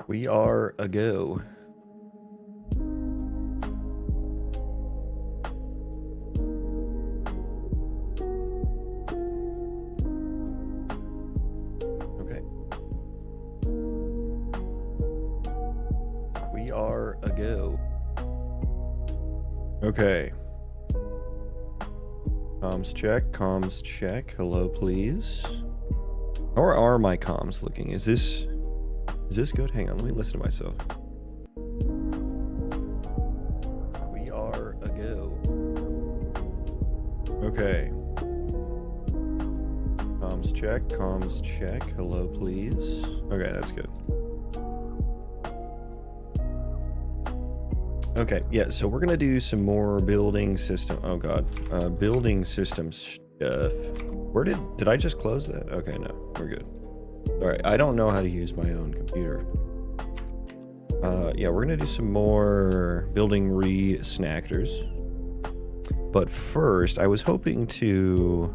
We are a go. Okay. We are a go. Okay. Comms check. Hello, please. How are my comms looking? Is this good? Hang on, let me listen to myself. We are a go. Okay. Comms check. Hello, please. Okay, that's good. Okay, yeah, so we're gonna do some more building system. Oh god, building system stuff. Where did I just close that? Okay, no, we're good. All right, I don't know how to use my own computer. Yeah, we're gonna do some more building re-snackers. But first, I was hoping to.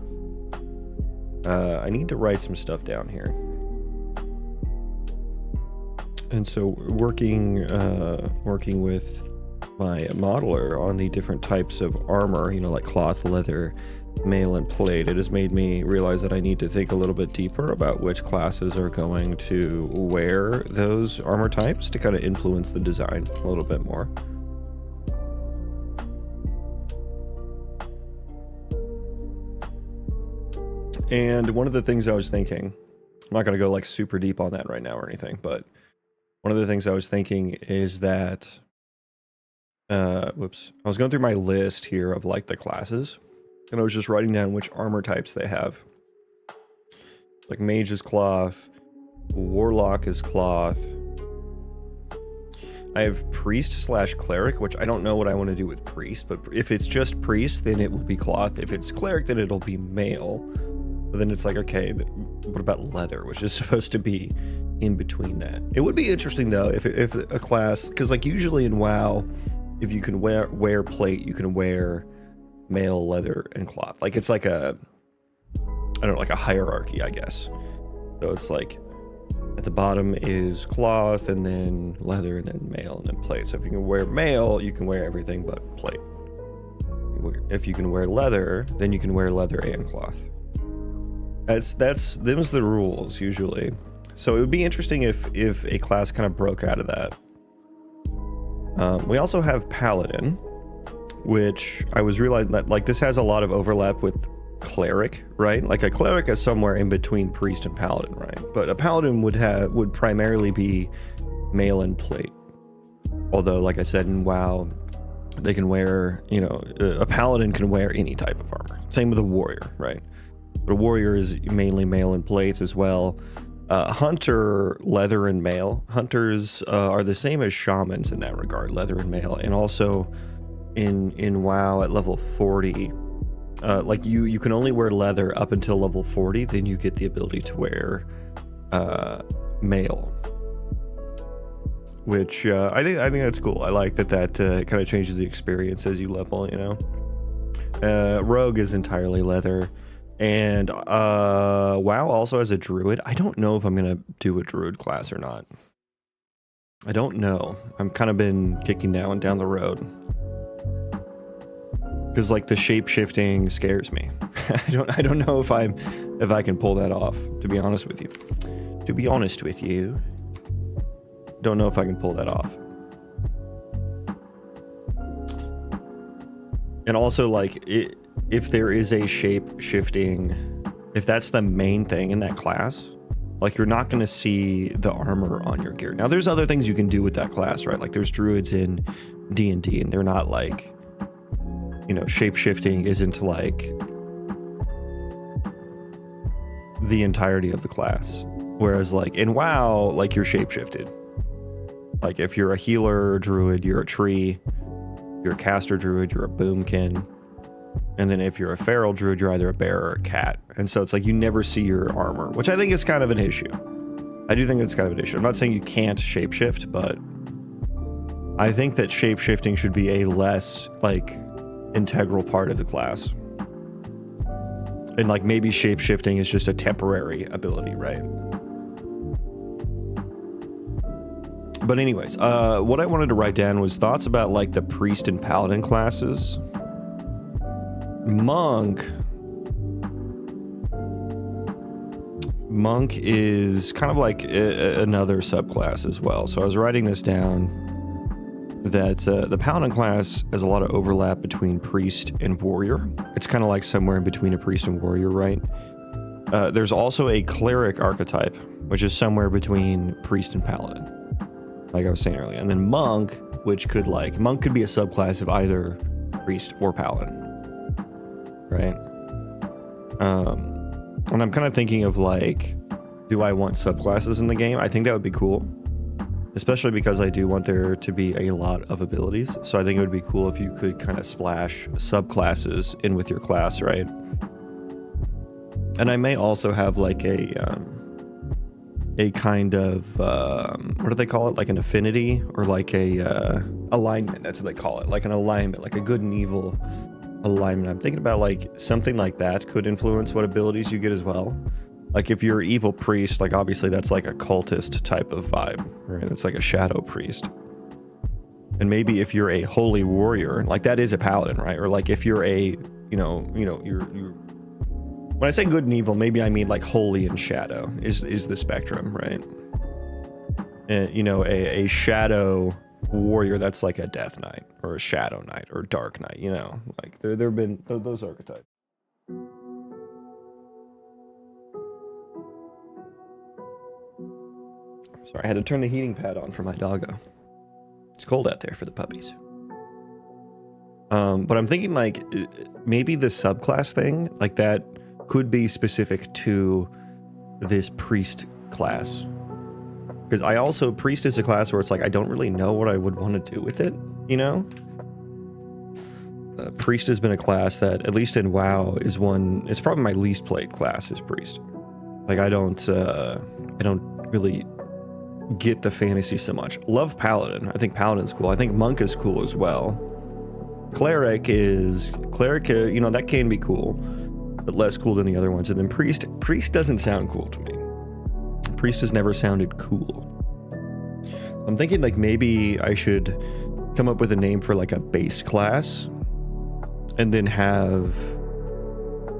I need to write some stuff down here. And so, working with my modeler on the different types of armor, you know, like cloth, leather, mail, and plate, it has made me realize that I need to think a little bit deeper about which classes are going to wear those armor types to kind of influence the design a little bit more. And one of the things I was thinking, I'm not going to go like super deep on that right now or anything, but one of the things I was thinking is that whoops, I was going through my list here of like the classes, and I was just writing down which armor types they have. Like mage is cloth, warlock is cloth. I have priest / cleric, which I don't know what I want to do with priest, but if it's just priest, then it will be cloth. If it's cleric, then it'll be mail. But then it's like, okay, what about leather, which is supposed to be in between that? It would be interesting though if a class, because like usually in WoW, if you can wear plate, you can wear mail, leather, and cloth. Like it's like a, I don't know, like a hierarchy, I guess. So it's like at the bottom is cloth, and then leather, and then mail, and then plate. So if you can wear mail, you can wear everything but plate. If you can wear leather, then you can wear leather and cloth. Them's the rules usually. So it would be interesting if a class kind of broke out of that. We also have Paladin, which I was realizing that like this has a lot of overlap with Cleric, right? Like a Cleric is somewhere in between Priest and Paladin, right? But a Paladin would primarily be mail and plate. Although, like I said in WoW, they can wear, you know, a Paladin can wear any type of armor. Same with a Warrior, right? But a Warrior is mainly mail and plate as well. Hunter, leather and mail. Hunters are the same as shamans in that regard, leather and mail. And also in WoW at level 40, like you can only wear leather up until level 40, then you get the ability to wear mail. Which I think that's cool. I like that kind of changes the experience as you level, you know. Rogue is entirely leather. And WoW also has a druid. I don't know if I'm gonna do a druid class or not. I don't know. I'm kind of been kicking down the road because like the shape shifting scares me. I don't know if I can pull that off. To be honest with you, don't know if I can pull that off. And also like if there is a shape shifting, if that's the main thing in that class, like you're not going to see the armor on your gear. Now there's other things you can do with that class, right? Like there's druids in D&D and they're not like, you know, shape shifting isn't like the entirety of the class. Whereas like in WoW, like you're shape shifted. Like if you're a healer druid, you're a tree. You're a caster druid, you're a boomkin. And then if you're a feral druid, you're either a bear or a cat. And so it's like you never see your armor, which I think is kind of an issue. I do think it's kind of an issue. I'm not saying you can't shapeshift, but I think that shapeshifting should be a less like integral part of the class. And like maybe shapeshifting is just a temporary ability, right? But anyways, what I wanted to write down was thoughts about like the priest and paladin classes. Monk is kind of like another subclass as well. So I was writing this down that the paladin class has a lot of overlap between priest and warrior. It's kind of like somewhere in between a priest and warrior, right? There's also a cleric archetype, which is somewhere between priest and paladin, like I was saying earlier. And then monk, which could be a subclass of either priest or paladin, right? And I'm kind of thinking of like, do I want subclasses in the game? I think that would be cool, especially because I do want there to be a lot of abilities. So I think it would be cool if you could kind of splash subclasses in with your class, right? And I may also have like a kind of, what do they call it? Like an affinity or like a alignment. That's what they call it. Like an alignment, like a good and evil alignment. I'm thinking about like something like that could influence what abilities you get as well. Like if you're an evil priest, like obviously that's like a cultist type of vibe, right? It's like a shadow priest. And maybe if you're a holy warrior, like that is a paladin, right? Or like if you're a, you're when I say good and evil, maybe I mean like holy and shadow is the spectrum, right? And, a shadow warrior, that's like a death knight or a shadow knight or dark knight, like there have been those archetypes. Sorry, I had to turn the heating pad on for my doggo. It's cold out there for the puppies. But I'm thinking like maybe the subclass thing, like that could be specific to this priest class. Because priest is a class where it's like, I don't really know what I would want to do with it, Priest has been a class that, at least in WoW, it's probably my least played class is priest. Like I don't really get the fantasy so much. Love paladin. I think paladin's cool. I think monk is cool as well. Cleric, that can be cool, but less cool than the other ones. And then priest doesn't sound cool to me. Priest has never sounded cool. I'm thinking like maybe I should come up with a name for like a base class and then have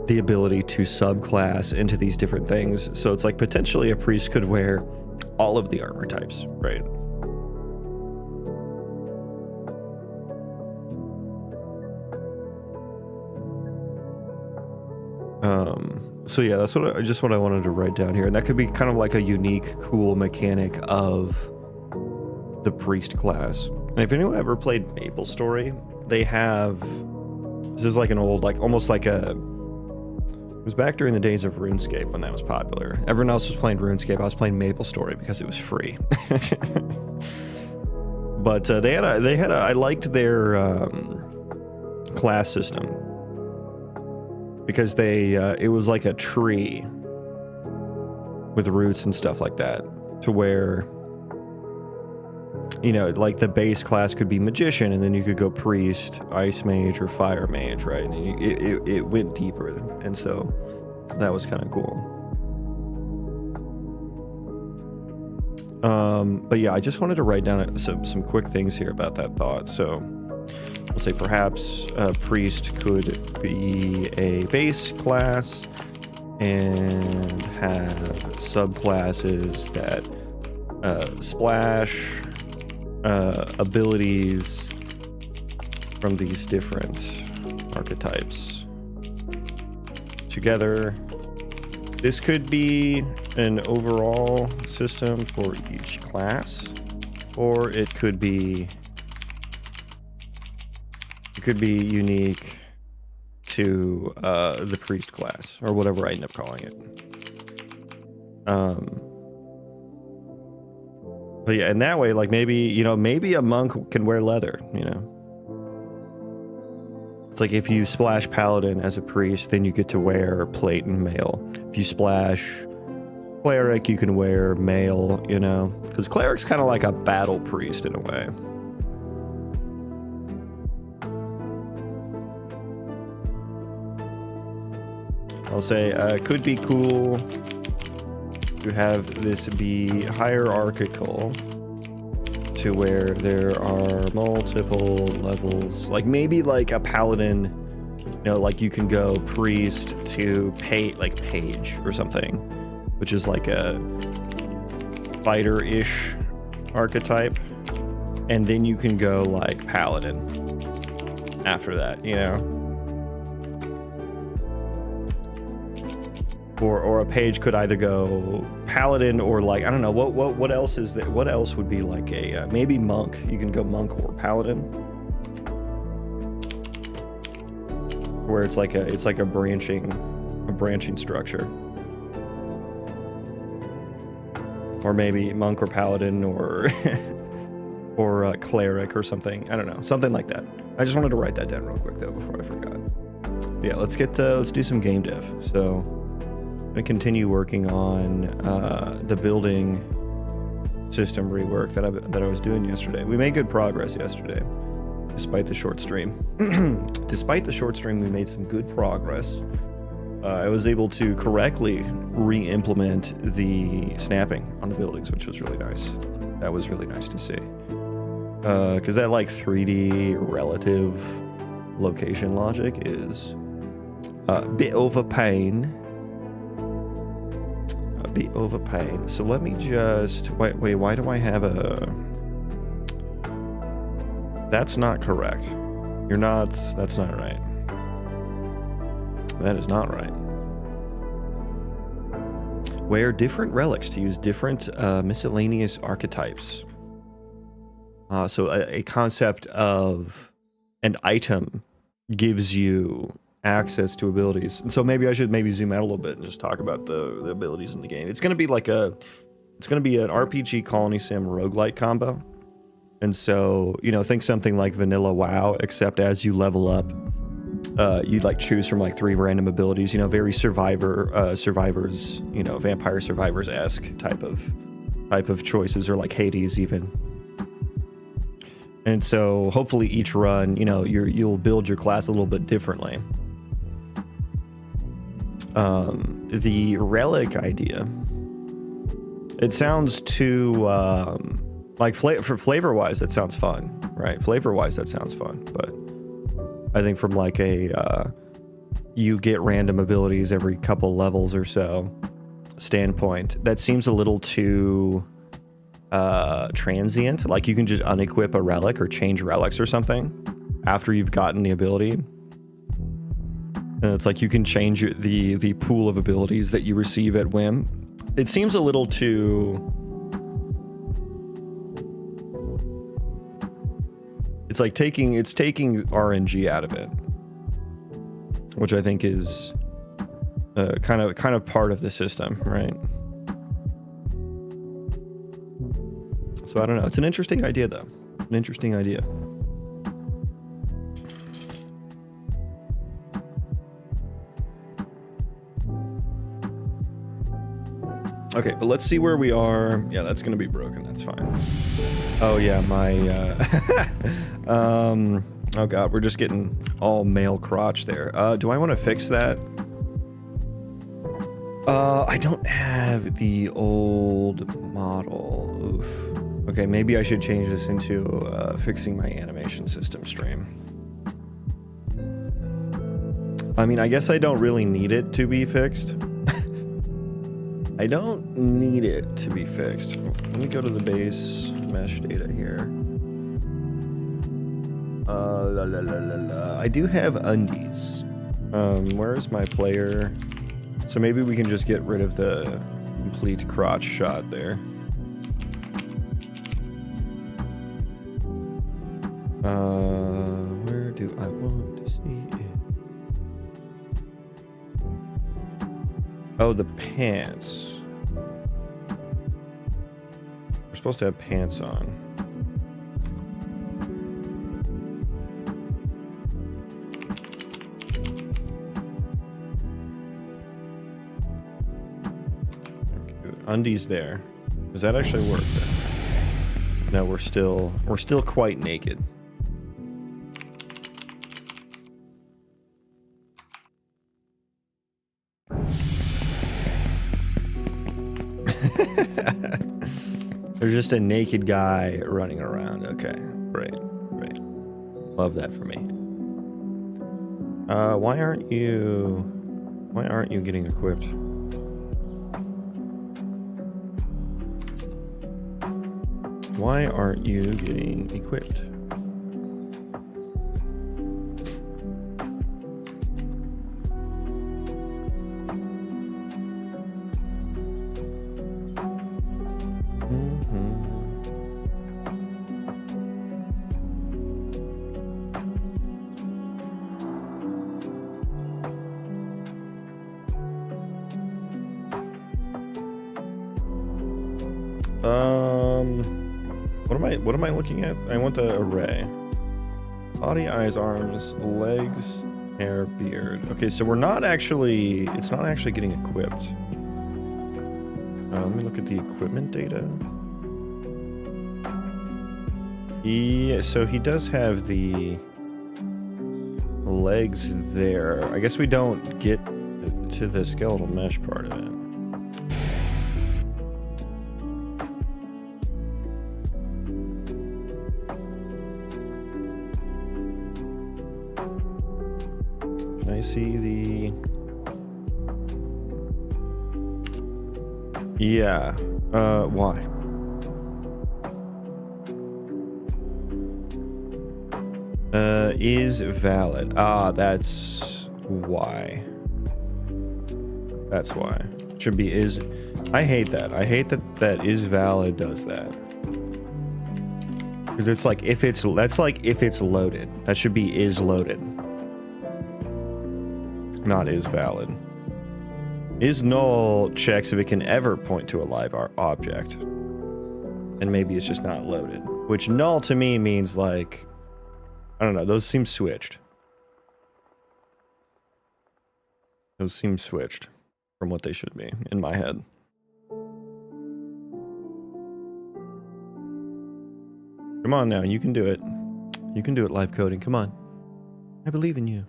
the ability to subclass into these different things. So it's like potentially a priest could wear all of the armor types, right? So yeah, that's what I wanted to write down here. And that could be kind of like a unique, cool mechanic of the priest class. And if anyone ever played MapleStory, they have, this is like an old, like almost like it was back during the days of RuneScape when that was popular. Everyone else was playing RuneScape. I was playing MapleStory because it was free. But I liked their class system because it was like a tree with roots and stuff like that, to where, like the base class could be magician, and then you could go priest, ice mage, or fire mage, right? And it went deeper, and so that was kind of cool. But yeah, I just wanted to write down some quick things here about that thought. So I'll say perhaps priest could be a base class and have subclasses that splash abilities from these different archetypes together. This could be an overall system for each class, or it could be unique to the priest class, or whatever I end up calling it. But yeah, and that way, like maybe a monk can wear leather, It's like if you splash paladin as a priest, then you get to wear plate and mail. If you splash cleric, you can wear mail, because cleric's kind of like a battle priest in a way. I'll say could be cool to have this be hierarchical to where there are multiple levels, like maybe like a paladin, you know, like you can go priest to page or something, which is like a fighter-ish archetype, and then you can go like paladin after that, you know. Or a page could either go paladin or like, I don't know, what else is that? What else would be like a maybe monk? You can go monk or paladin, where it's like a branching structure, or maybe monk or paladin or or cleric or something. I don't know, something like that. I just wanted to write that down real quick though before I forgot. Yeah, let's do some game dev. So I'm gonna continue working on the building system rework that I was doing yesterday. We made good progress yesterday, despite the short stream. Despite the short stream, we made some good progress. I was able to correctly re-implement the snapping on the buildings, which was really nice. That was really nice to see. Because that like 3D relative location logic is a bit of a pain. So let me just wait, why do I have a... That's not correct. That's not right. That is not right. Wear different relics to use different miscellaneous archetypes. So a concept of an item gives you access to abilities. And so maybe I should zoom out a little bit and just talk about the abilities in the game. It's going to be like it's going to be an RPG Colony Sim Roguelite combo. And so, you know, think something like vanilla WoW, except as you level up, you like choose from like 3 random abilities, you know, very survivors, you know, vampire survivors-esque type of choices, or like Hades even. And so hopefully each run, you know, you'll build your class a little bit differently. The relic idea, it sounds too like for flavor wise that sounds fun, right? Flavor wise that sounds fun, but I think from like a you get random abilities every couple levels or so standpoint, that seems a little too transient. Like you can just unequip a relic or change relics or something after you've gotten the ability. And it's like you can change the pool of abilities that you receive at whim. It seems a little too... It's like taking RNG out of it, which I think is kind of part of the system, right? So I don't know. It's an interesting idea, though. An interesting idea. Okay, but let's see where we are. Yeah, that's gonna be broken. That's fine. Oh yeah, my oh god, we're just getting all male crotch there. Do I want to fix that? I don't have the old model. Oof. Okay, maybe I should change this into fixing my animation system stream. I mean, I guess I don't really need it to be fixed. I don't need it to be fixed. Let me go to the base mesh data here. I do have undies. Where's my player? So maybe we can just get rid of the complete crotch shot there. Where do I want to see it? Oh, the pants. We're supposed to have pants on. Okay, undies there. Does that actually work then? No, we're still quite naked. There's just a naked guy running around. Okay, great, great. Love that for me. Why aren't you getting equipped? Why aren't you getting equipped? What am I looking at? I want the array. Body, eyes, arms, legs, hair, beard. Okay, so we're not actually, it's not actually getting equipped. Let me look at the equipment data. Yeah, so he does have the legs there. I guess we don't get to the skeletal mesh part of it. See the why is valid. That's why should be is. I hate that that is valid does that, because it's like if it's loaded, that should be is loaded, not is valid. Is null checks if it can ever point to a live object, and maybe it's just not loaded, which null to me means like, I don't know, those seem switched. Those seem switched from what they should be in my head. Come on now, you can do it. You can do it, live coding. Come on. I believe in you.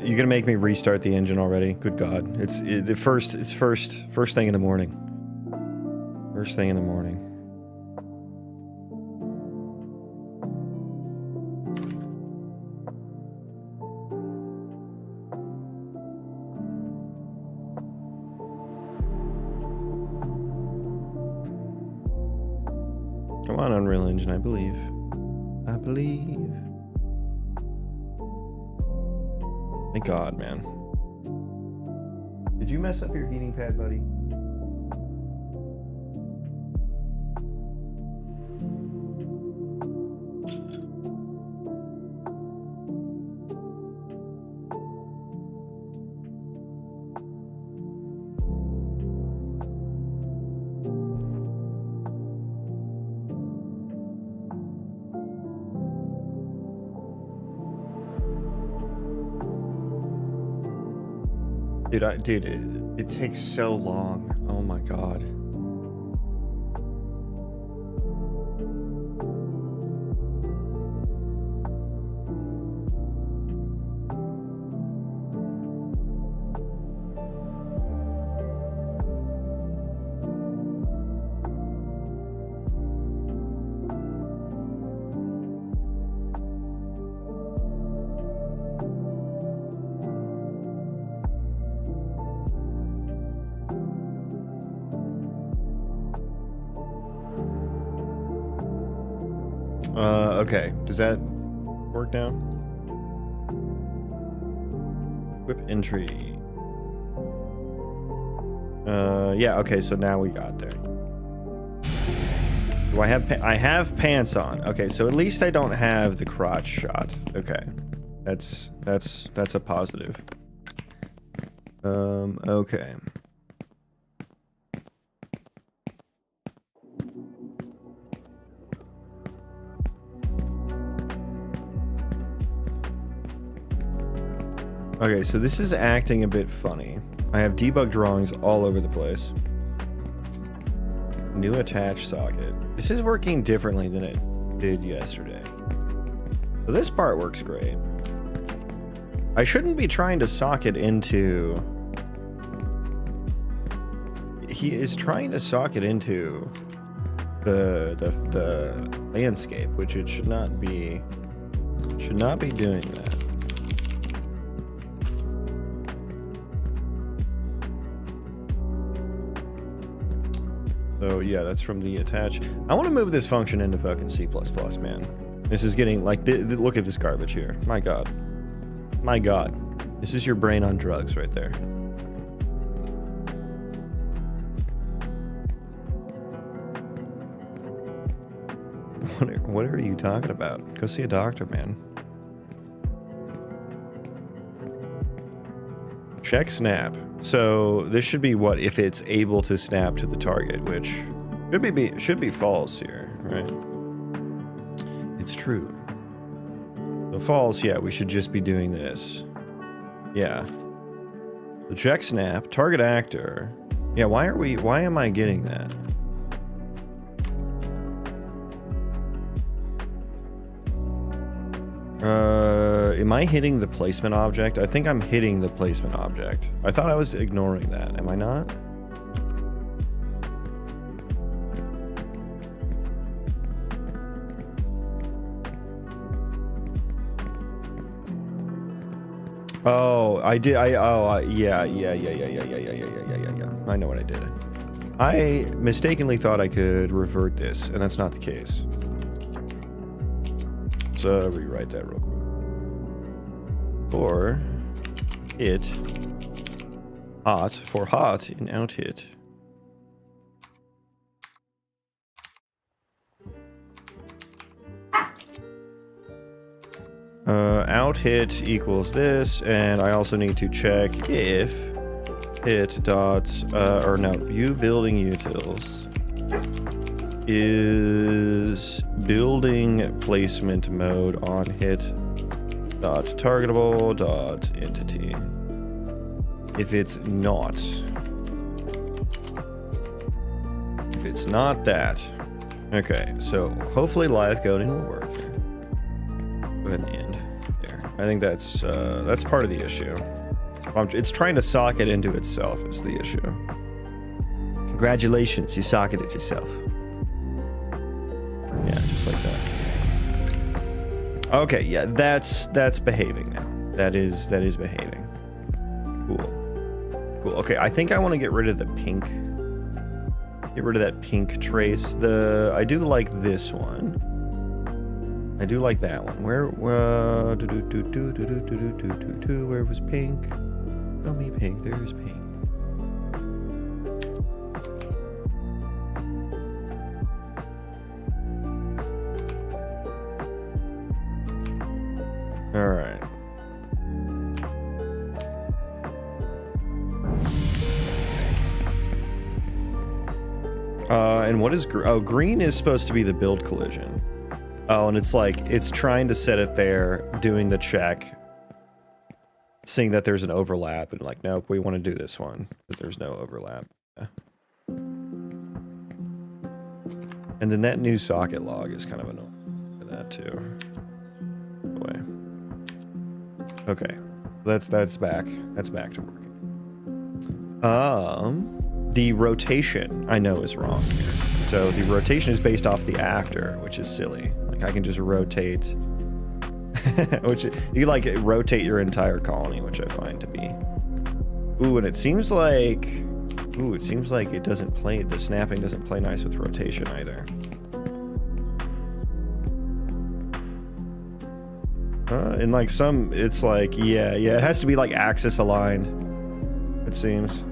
You're gonna make me restart the engine already? Good God! It's first thing in the morning. First thing in the morning. Come on, Unreal Engine! I believe. I believe. Thank God, man. Did you mess up your heating pad, buddy? Dude, it takes so long. Oh my God. Okay, does that work now? Whip entry. Yeah, okay, so now we got there. Do I have pants on? Okay, so at least I don't have the crotch shot. Okay. That's a positive. Okay. Okay, so this is acting a bit funny. I have debug drawings all over the place. New attach socket. This is working differently than it did yesterday. So this part works great. I shouldn't be trying to sock it into... He is trying to sock it into the landscape, which it should not be. Should not be doing that. So yeah, that's from the attach. I want to move this function into fucking C++, man. This is getting like, look at this garbage here. My God. My God. This is your brain on drugs right there. What are you talking about? Go see a doctor, man. Check snap. So this should be what if it's able to snap to the target, which should be false here, right? It's true. So false, yeah, we should just be doing this. Yeah. The check snap, target actor. Yeah, why am I getting that? Am I hitting the placement object? I think I'm hitting the placement object. I thought I was ignoring that. Am I not? Oh, I did. Yeah. I know what I did. I mistakenly thought I could revert this, and that's not the case. So rewrite that real quick. Or hit hot for hot in out hit. Out hit equals this, and I also need to check if hit dot or no, view building utils is building placement mode on hit dot targetable dot entity. If it's not that, okay, so hopefully live coding will work here. Go ahead and end there. I think that's part of the issue. It's trying to socket into itself is the issue. Congratulations, you socketed yourself. Yeah, just like that. Okay, yeah, that's behaving now. That is behaving. Cool. Okay, I think I want to get rid of the pink. Get rid of that pink trace. I do like this one. I do like that one. Where was pink? Tell me pink. There's pink. All right. And what is green is supposed to be the build collision. Oh, and it's like it's trying to set it there, doing the check, seeing that there's an overlap, and like, nope, we want to do this one because there's no overlap. Yeah. And the net new socket log is kind of annoying for that too. Away. Okay, that's back. That's back to working. The rotation I know is wrong here. So the rotation is based off the actor, which is silly. Like I can just rotate, which you like rotate your entire colony, which I find to be. Ooh, and it seems like, it doesn't play. The snapping doesn't play nice with rotation either. And like some, it's like, yeah, it has to be like axis aligned, it seems.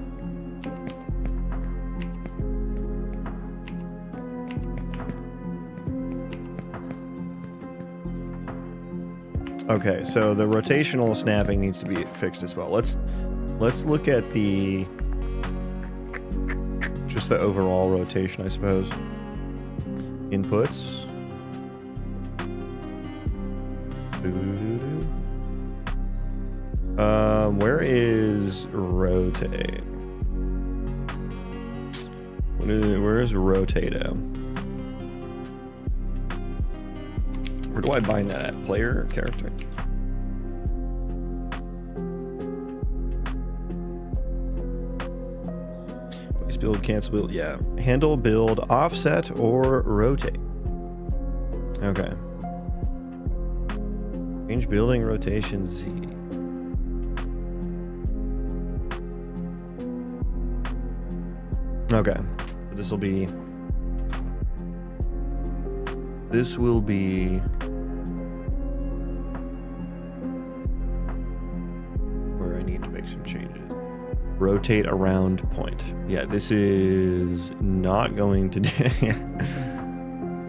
Okay, so the rotational snapping needs to be fixed as well. Let's look at just the overall rotation, I suppose. Inputs. Where is rotate? Where is rotato? Where do I bind that at? Player character? Place build, cancel build. Yeah. Handle, build, offset, or rotate. Okay. Change building rotation Z. Okay. This will be where I need to make some changes. Rotate around point. Yeah, this is not going to do.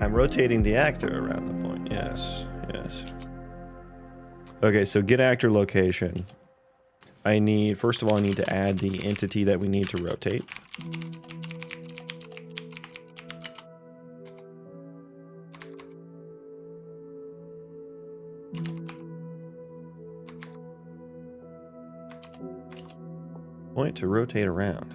I'm rotating the actor around the point. Yes, yes. Okay, so get actor location. First of all, I need to add the entity that we need to rotate. Point to rotate around.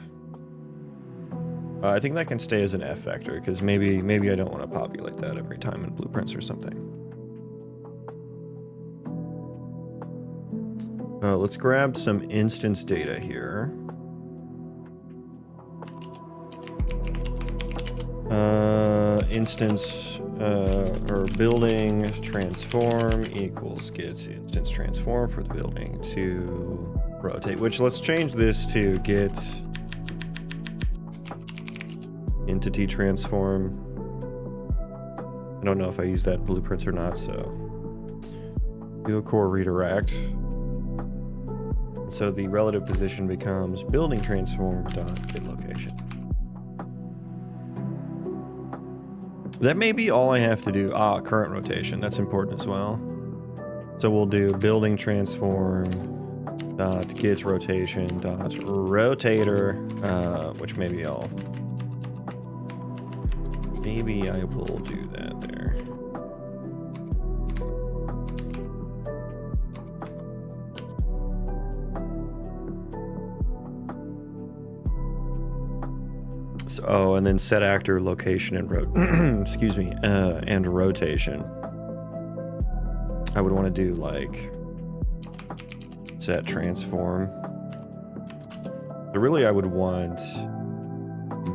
I think that can stay as an F vector because maybe I don't want to populate that every time in blueprints or something. Let's grab some instance data here. Instance or building transform equals get instance transform for the building to rotate, which let's change this to get entity transform. I don't know if I use that in blueprints or not, so do a core redirect. So the relative position becomes building transform dot get location. That may be all I have to do. Current rotation. That's important as well. So we'll do building transform dot get rotation dot rotator, which maybe I will do that there. So, and then set actor location and excuse me, and rotation. I would want to do like set transform. But really, I would want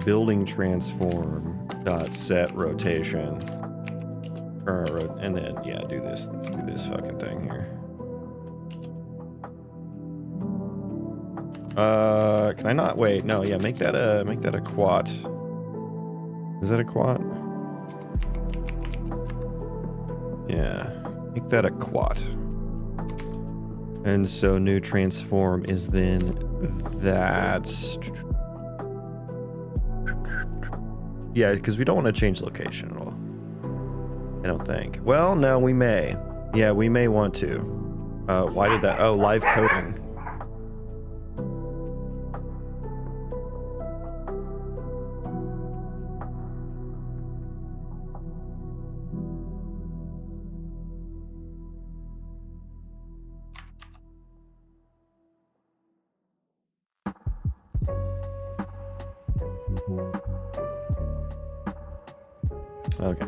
building transform dot set rotation, and then yeah, do this fucking thing here. Can I not wait? No, yeah, make that a quat. Is that a quat? Yeah, make that a quat. And so new transform is then that. Yeah, because we don't want to change location at all. I don't think. Well, no, we may. Yeah, we may want to. Why did that? Oh, live coding. Okay.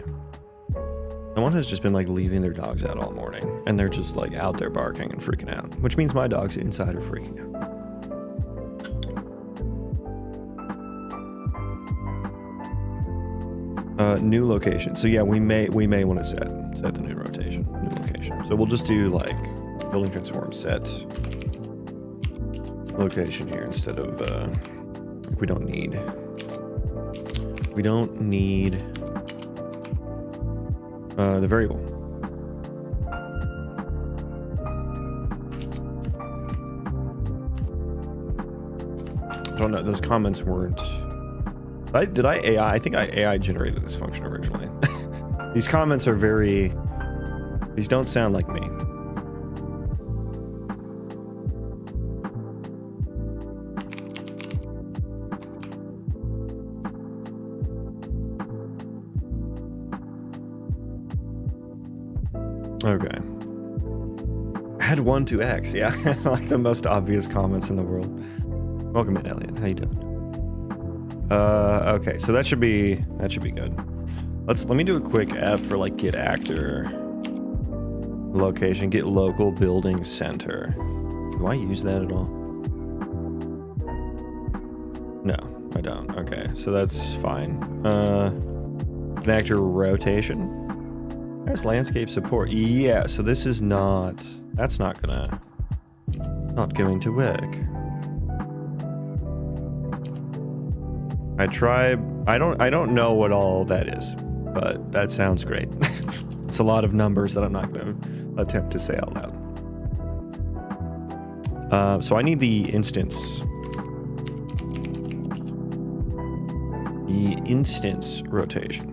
No one has just been like leaving their dogs out all morning, and they're just like out there barking and freaking out, which means my dogs inside are freaking out. New location. So yeah, we may want to set the new rotation, new location. So we'll just do like building transform set location here instead of we don't need the variable. I don't know, those comments weren't... Did I AI? I think I AI generated this function originally. These comments are very... These don't sound like me. Okay. Add 1 to X. Yeah, like the most obvious comments in the world. Welcome in, Elliot. How you doing? Okay, so that should be good. Let me do a quick F for like get actor. Location, get local building center. Do I use that at all? No, I don't. Okay, so that's fine. Connector rotation. That's landscape support. Yeah, so this is not... That's not going to work. I don't know what all that is, but that sounds great. It's a lot of numbers that I'm not going to attempt to say out loud. So I need the instance. The instance rotation.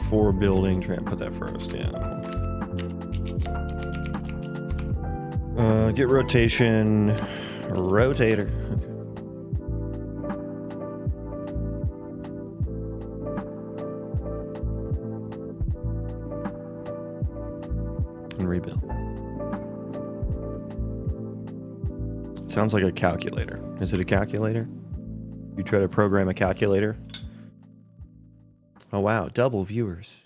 4 building, try and put that first, yeah. Get rotation, rotator, okay. And rebuild. It sounds like a calculator. Is it a calculator? You try to program a calculator? Oh wow, double viewers.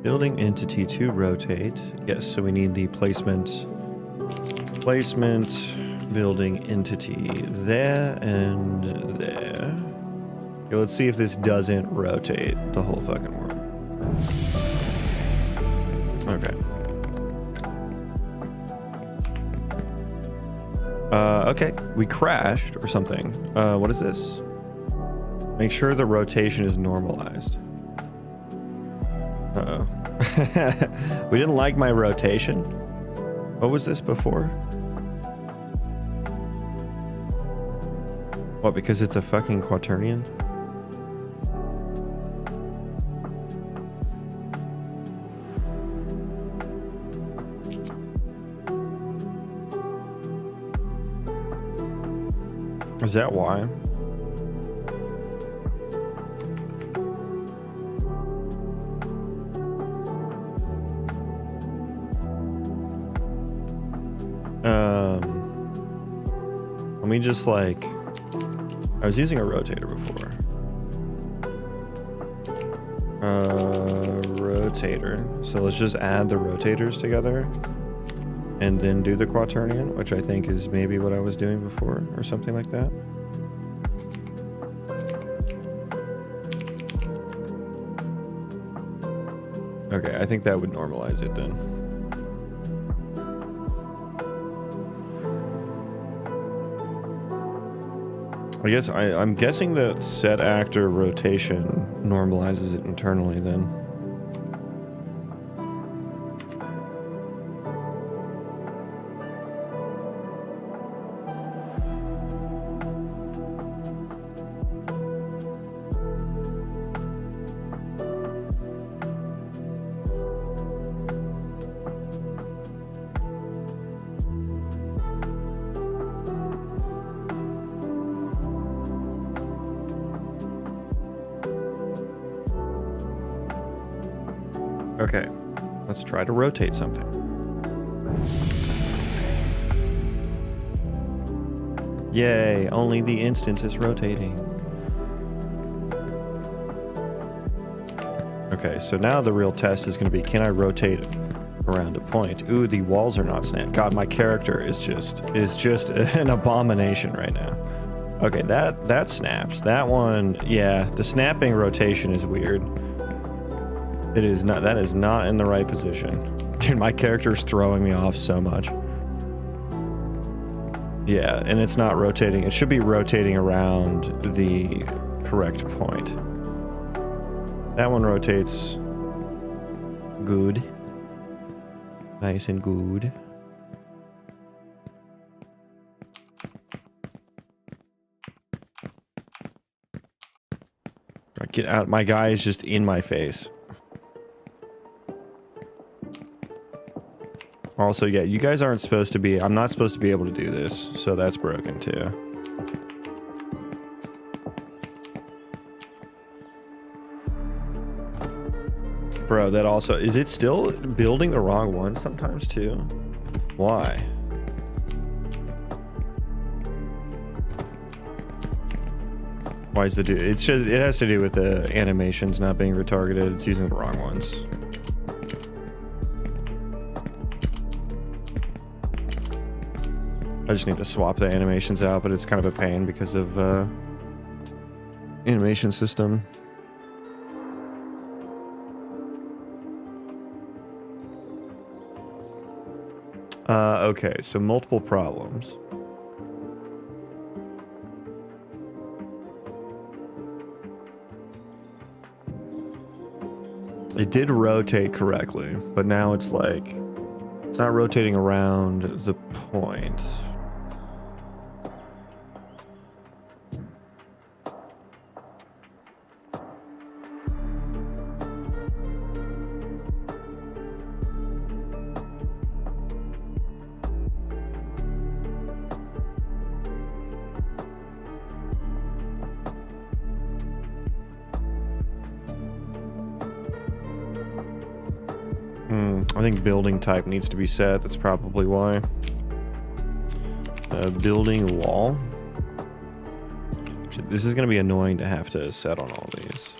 Building entity to rotate. Yes, so we need the placement. Building entity there and there. Okay, let's see if this doesn't rotate the whole fucking world. Okay. Okay, we crashed or something. What is this? Make sure the rotation is normalized. Uh-oh. We didn't like my rotation. What was this before? What, because it's a fucking quaternion? Is that why? Let me just like... I was using a rotator before. Rotator. So let's just add the rotators together and then do the quaternion, which I think is maybe what I was doing before or something like that. Okay, I think that would normalize it then. I guess I'm guessing that set actor rotation normalizes it internally then. Okay, let's try to rotate something. Yay, only the instance is rotating. Okay, so now the real test is going to be, can I rotate around a point? Ooh, the walls are not snapped. God, my character is just an abomination right now. Okay, that snaps. That one, yeah, the snapping rotation is weird. It is not, that is not in the right position. Dude, my character's throwing me off so much. Yeah, and it's not rotating. It should be rotating around the correct point. That one rotates good. Nice and good. Get out. My guy is just in my face. Also, yeah, you guys aren't supposed to be... I'm not supposed to be able to do this, so that's broken too. Bro, that also... Is it still building the wrong one sometimes too? Why? Why is the dude? It's just... It has to do with the animations not being retargeted. It's using the wrong ones. I just need to swap the animations out, but it's kind of a pain because of animation system. Okay, so multiple problems. It did rotate correctly, but now it's like, it's not rotating around the point. I think building type needs to be set. That's probably why. Building wall. This is going to be annoying to have to set on all these.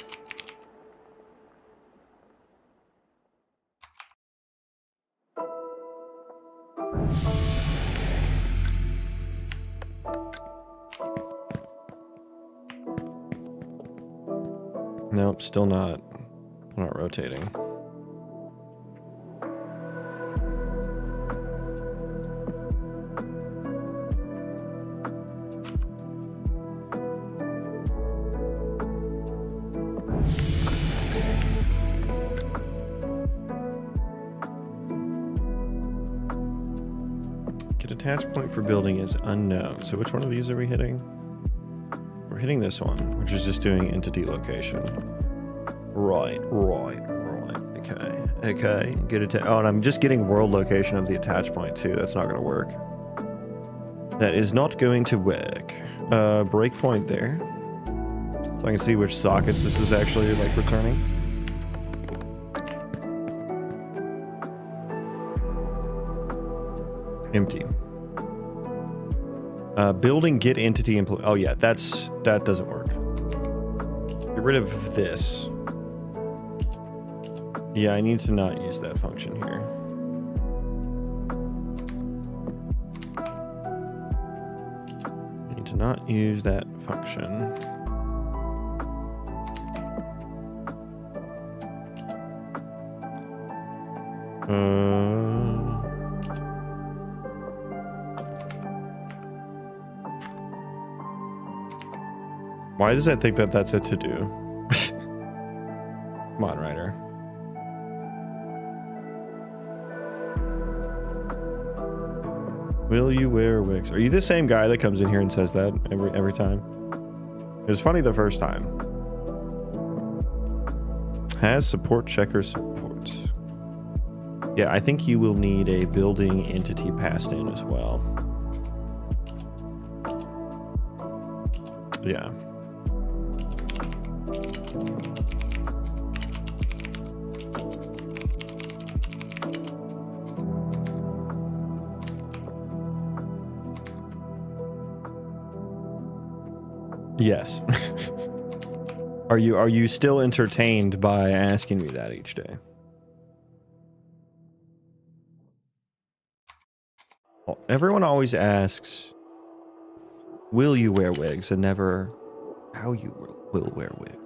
Nope, still not. Not rotating. Attach point for building is unknown. So which one of these are we hitting? We're hitting this one, which is just doing entity location. Right. Okay. Get it. Oh, and I'm just getting world location of the attach point too. That's not going to work. That is not going to work. Breakpoint there, so I can see which sockets this is actually like returning. Empty. Building get entity implement. Oh yeah, that doesn't work. Get rid of this. Yeah, I need to not use that function here. I need to not use that function. Why does that think that that's a to-do? Come on, Ryder. Will you wear wigs? Are you the same guy that comes in here and says that every time? It was funny the first time. Has support checker support. Yeah, I think you will need a building entity passed in as well. Yeah. Yes. Are you still entertained by asking me that each day? Well, everyone always asks, will you wear wigs, and never how you will wear wigs.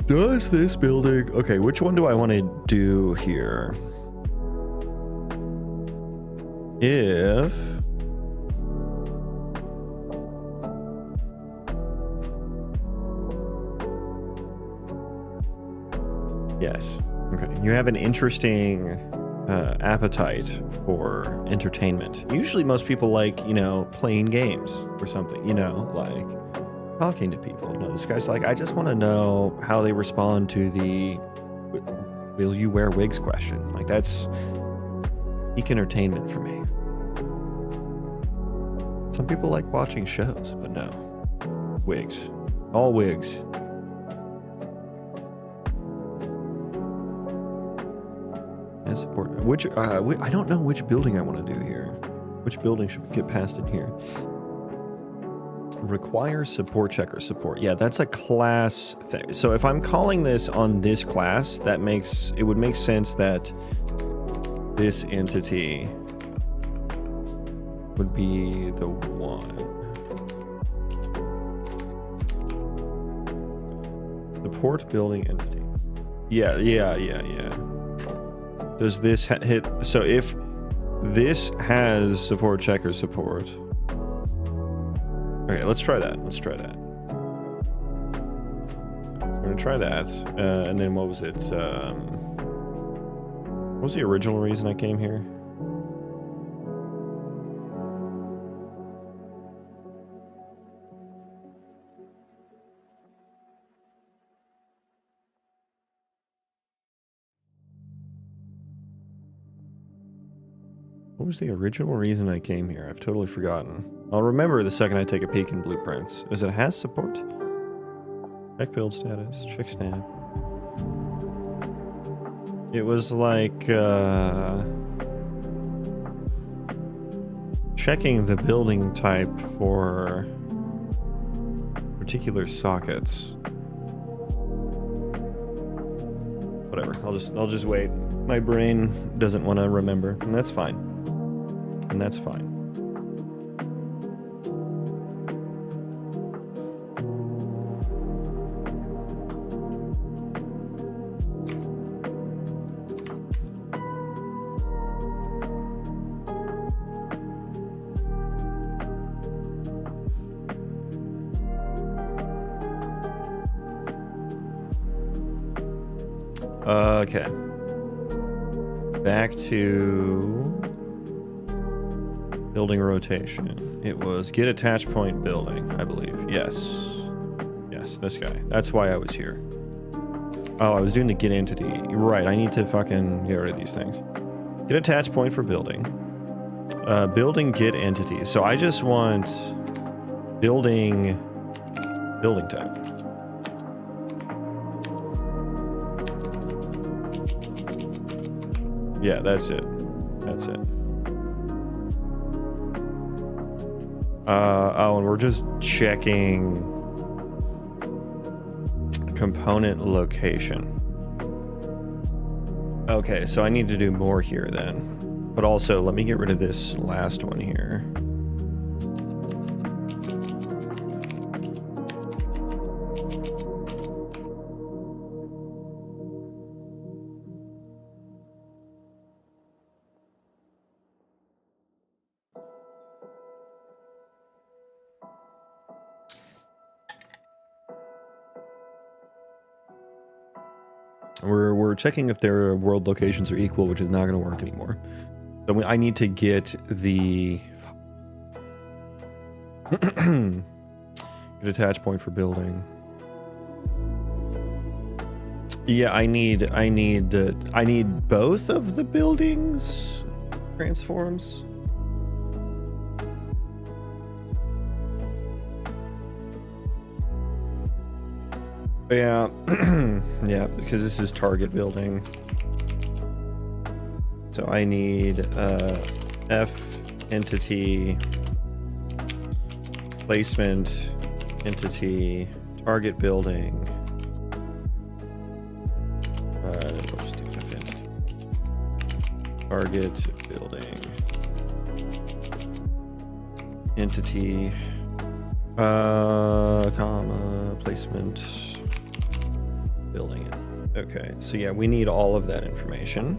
Does this building... Okay, which one do I want to do here? If... Yes. Okay. You have an interesting appetite for entertainment. Usually most people like, you know, playing games or something, you know, like talking to people. No, this guy's like, I just want to know how they respond to the will you wear wigs question. Like, that's peak entertainment for me. Some people like watching shows, but no. Wigs. All wigs. And support. Which, I don't know which building I want to do here. Which building should we get past in here? Requires support checker support. Yeah, that's a class thing. So if I'm calling this on this class, that makes, it would make sense that this entity would be the one. Support building entity. Yeah. Does this hit? So if this has support checker support. Okay, let's try that. So we're gonna try that. And then what was it? What was the original reason I came here? What was the original reason I came here? I've totally forgotten. I'll remember the second I take a peek in blueprints. Is it has support? Check build status. Check snap. It was like checking the building type for particular sockets. Whatever. I'll just wait. My brain doesn't want to remember, and that's fine. And that's fine. Okay. Back to building rotation. It was get attach point building, I believe. Yes. Yes, this guy. That's why I was here. Oh, I was doing the get entity. You're right, I need to fucking get rid of these things. Get attach point for building. Building get entity. So I just want building type. Yeah, that's it. That's it. Oh, and we're just checking component location. Okay, so I need to do more here then. But also, let me get rid of this last one here. We're checking if their world locations are equal, which is not going to work anymore. So I need to get the get attach point for building. Yeah, I need both of the buildings transforms. Yeah, yeah, because this is target building. So I need F entity, placement entity, target building. Let's do F entity. Target building. Entity, comma, placement. Building it. Okay, so yeah, we need all of that information.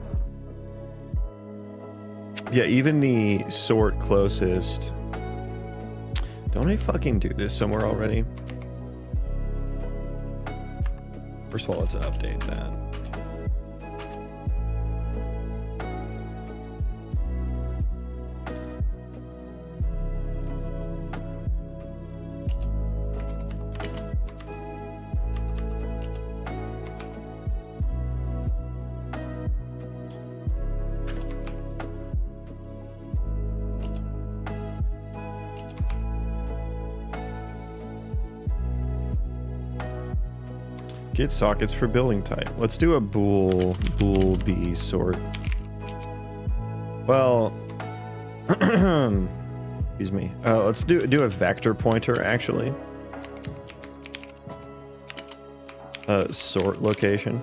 Yeah, even the sort closest. Don't I fucking do this somewhere already? First of all, let's update that. Get sockets for building type. Let's do a bool b sort. Well, excuse me. Let's do a vector pointer actually. Sort location.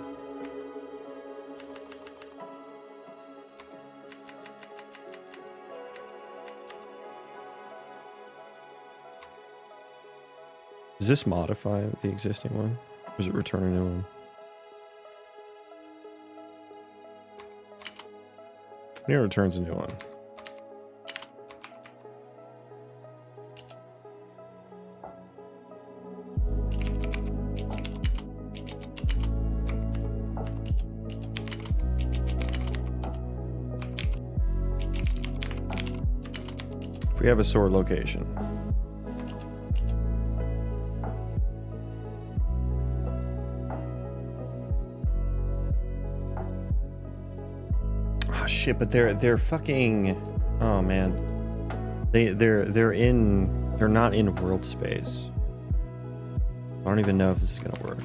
Does this modify the existing one? Or does it return a new one? It returns a new one. If we have a sort location. Shit, but they're fucking, oh man, they're not in world space. I don't even know if this is gonna work.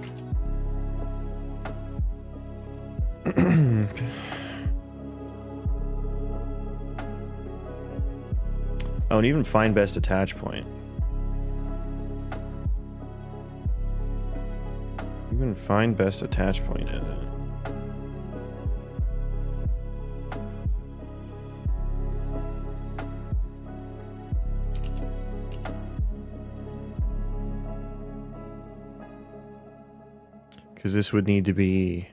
Oh, and even find best attach point. Even find best attach point in it. Because this would need to be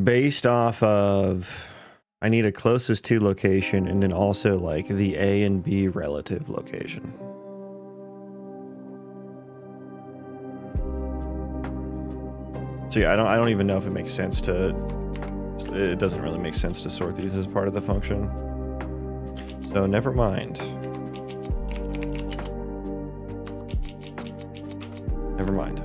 based off of, I need a closest to location and then also like the A and B relative location. So yeah, I don't even know if it makes sense to, it doesn't really make sense to sort these as part of the function. So never mind. Never mind.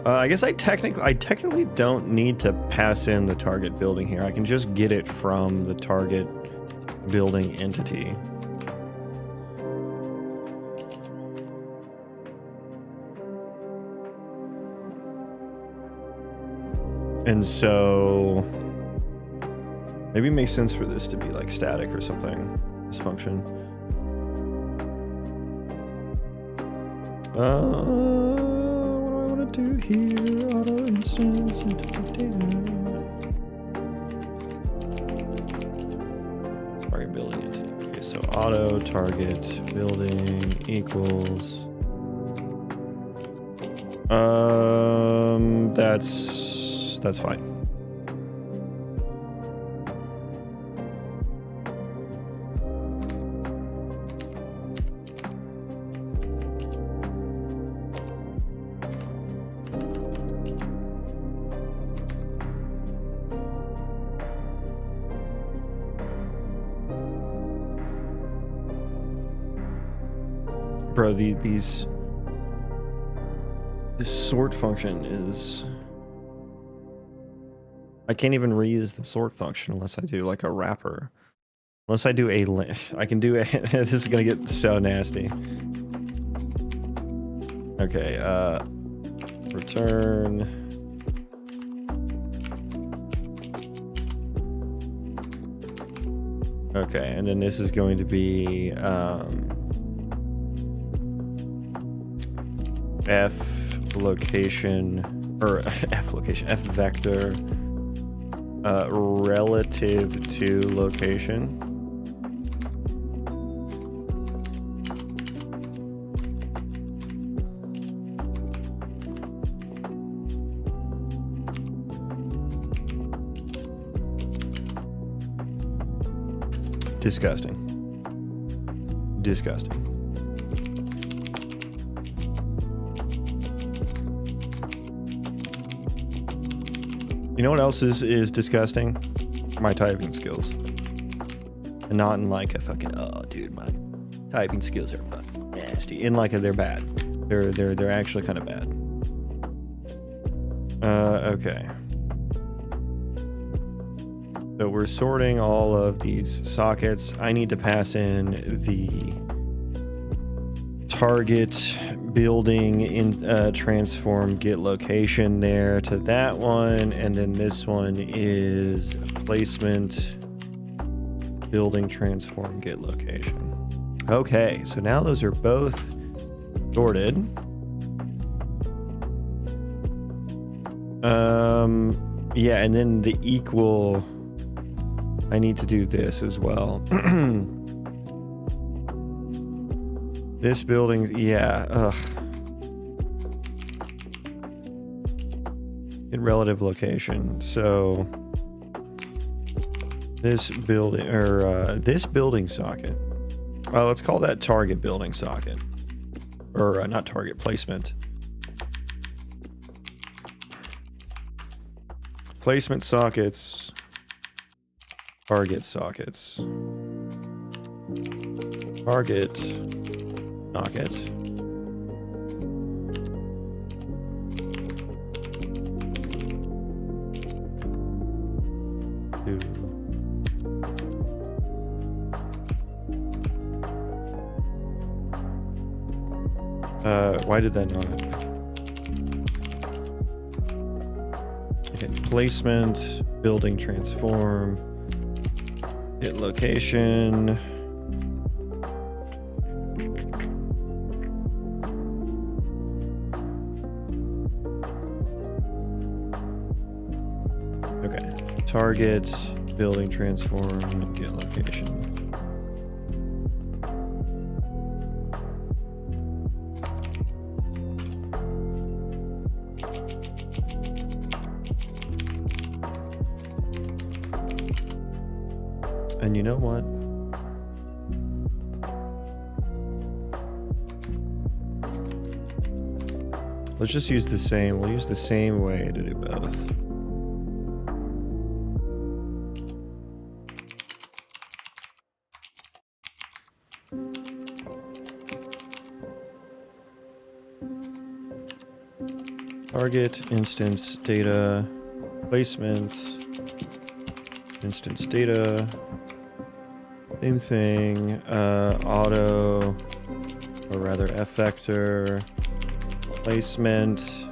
I guess I technically don't need to pass in the target building here. I can just get it from the target building entity. And so maybe it makes sense for this to be like static or something, this function. Do here auto instance into data. Target building entity. Okay, so auto target building equals that's fine. Bro, this sort function is, I can't even reuse the sort function unless I do like a wrapper. Unless I do I can do a, this is gonna get so nasty. Okay, return. Okay, and then this is going to be, F vector relative to location. Disgusting. You know what else is disgusting? My typing skills. And not in like a fucking, oh dude, my typing skills are fucking nasty. In like a, they're bad. They're actually kind of bad. Okay. So we're sorting all of these sockets. I need to pass in the target building in transform get location there to that one, and then this one is placement building transform get location. Okay, so now those are both sorted. Yeah, and then the equal, I need to do this as well. This building, yeah, ugh. In relative location, so this building, or this building socket. Let's call that target building socket. Or not target, placement. Placement sockets. Target sockets. Target socket. Two. Why did that not? Okay, placement, building transform, hit location. Okay, target, building transform, get location. And you know what? Let's just use the same. We'll use the same way to do both. Target, instance, data, placement, instance, data. Same thing, auto, or rather effector, placement,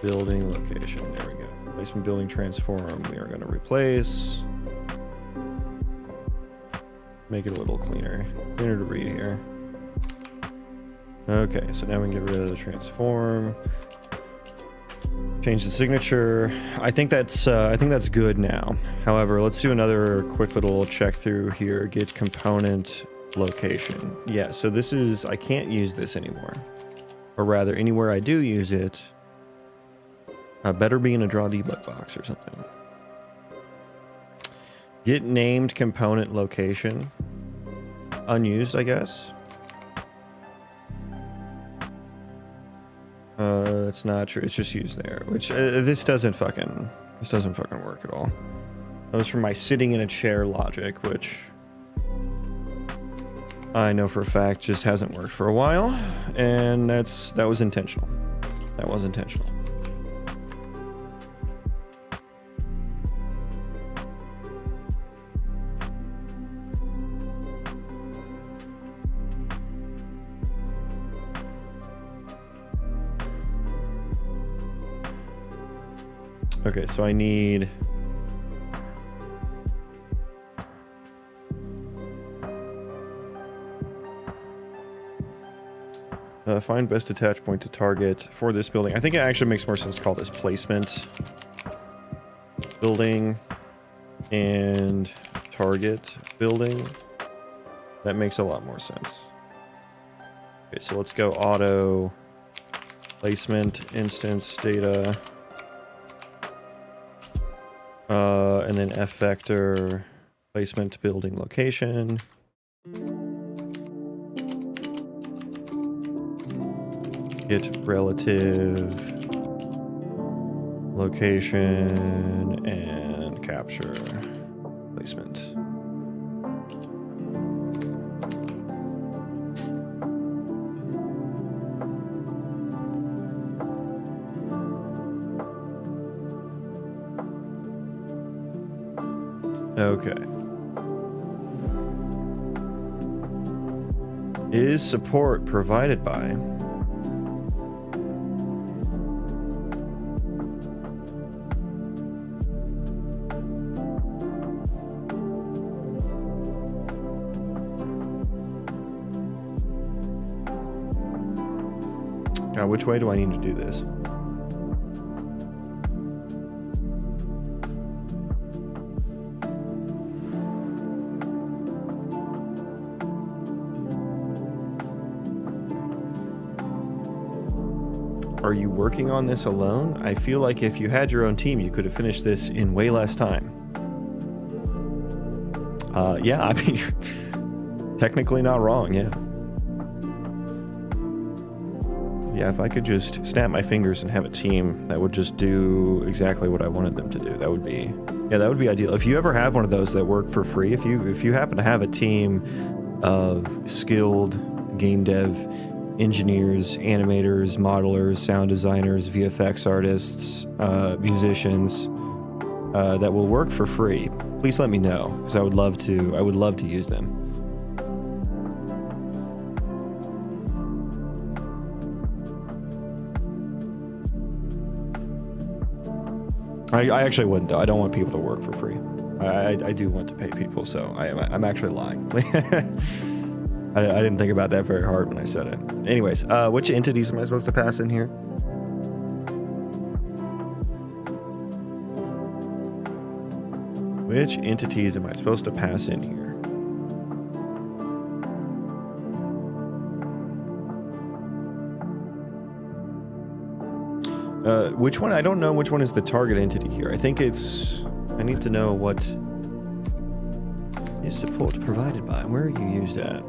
building location, there we go. Placement, building, transform, we are going to replace. Make it a little cleaner to read here. Okay, so now we can get rid of the transform. Change the signature. I think that's good now. However, let's do another quick little check through here. Get component location. Yeah, so this is, I can't use this anymore. Or rather, anywhere I do use it, better be in a draw debug box or something. Get named component location. Unused, I guess. It's not true. It's just used there, which this doesn't fucking work at all. That was from my sitting in a chair logic, which I know for a fact just hasn't worked for a while, and that was intentional. That was intentional. Okay, so I need find best attach point to target for this building. I think it actually makes more sense to call this placement building and target building. That makes a lot more sense. Okay, so let's go auto placement instance data. And then effector placement building location. Get relative Location and capture placement. Okay. Is support provided by? Now, which way do I need to do this? Are you working on this alone? I feel like if you had your own team, you could have finished this in way less time. Yeah, I mean, technically not wrong, yeah. Yeah, if I could just snap my fingers and have a team that would just do exactly what I wanted them to do, that would be, yeah, that would be ideal. If you ever have one of those that work for free, if you happen to have a team of skilled game dev engineers, animators, modelers, sound designers, VFX artists, musicians that will work for free, please let me know, because I would love to use them. I actually wouldn't, though. I don't want people to work for free. I do want to pay people, so I'm actually lying. I didn't think about that very hard when I said it. Anyways, which entities am I supposed to pass in here? Which entities am I supposed to pass in here? Which one? I don't know which one is the target entity here. I think it's... I need to know what is support provided by. Where are you used at?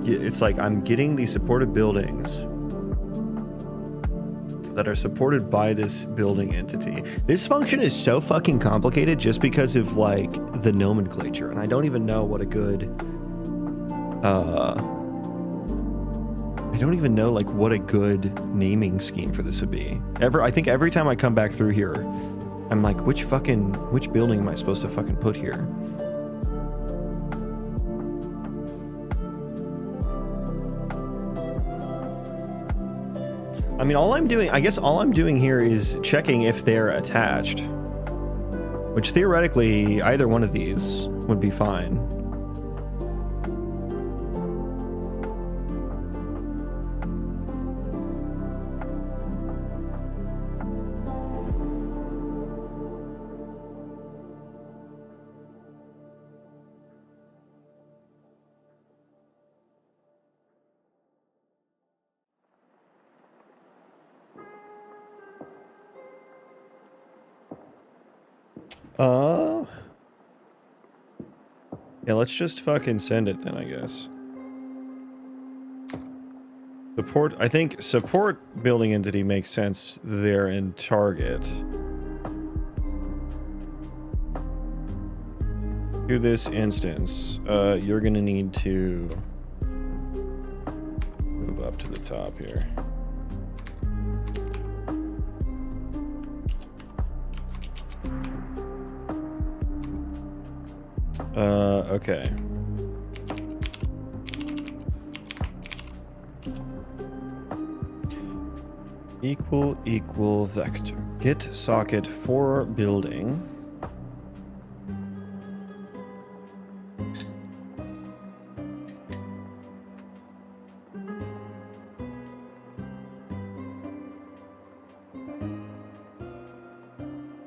It's like I'm getting these supported buildings that are supported by this building entity. This function is so fucking complicated just because of like the nomenclature, and I don't even know what a good I don't even know like what a good naming scheme for this would be. I think every time I come back through here, I'm like, which building am I supposed to fucking put here? I mean, I guess all I'm doing here is checking if they're attached. Which theoretically, either one of these would be fine. Yeah, let's just fucking send it then, I guess. I think support building entity makes sense there in target. To this instance, you're gonna need to move up to the top here. Okay. Equal vector. Get socket for building.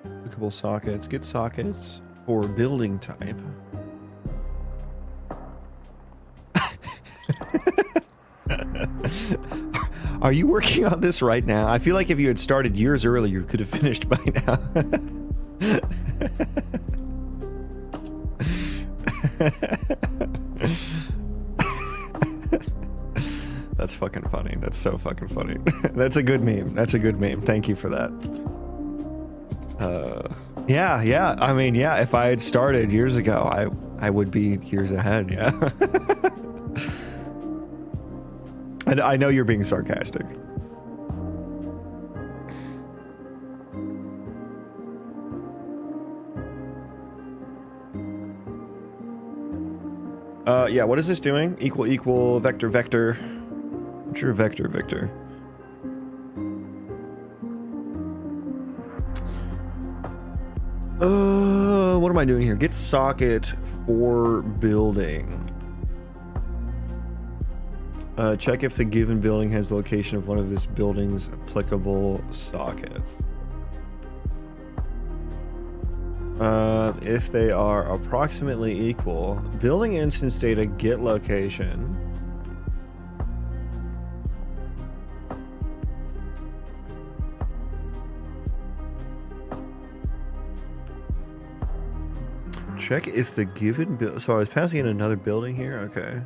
Applicable sockets. Get sockets for building type. Are you working on this right now? I feel like if you had started years earlier, you could have finished by now. That's fucking funny. That's so fucking funny. That's a good meme. That's a good meme. Thank you for that. Yeah. I mean, yeah, if I had started years ago, I would be years ahead, yeah. And I know you're being sarcastic. Yeah, what is this doing? Equal, vector. What's your vector? What am I doing here? Get socket for building. Check if the given building has the location of one of this building's applicable sockets. If they are approximately equal, building instance data get location. Check if the given build. So I was passing in another building here. Okay.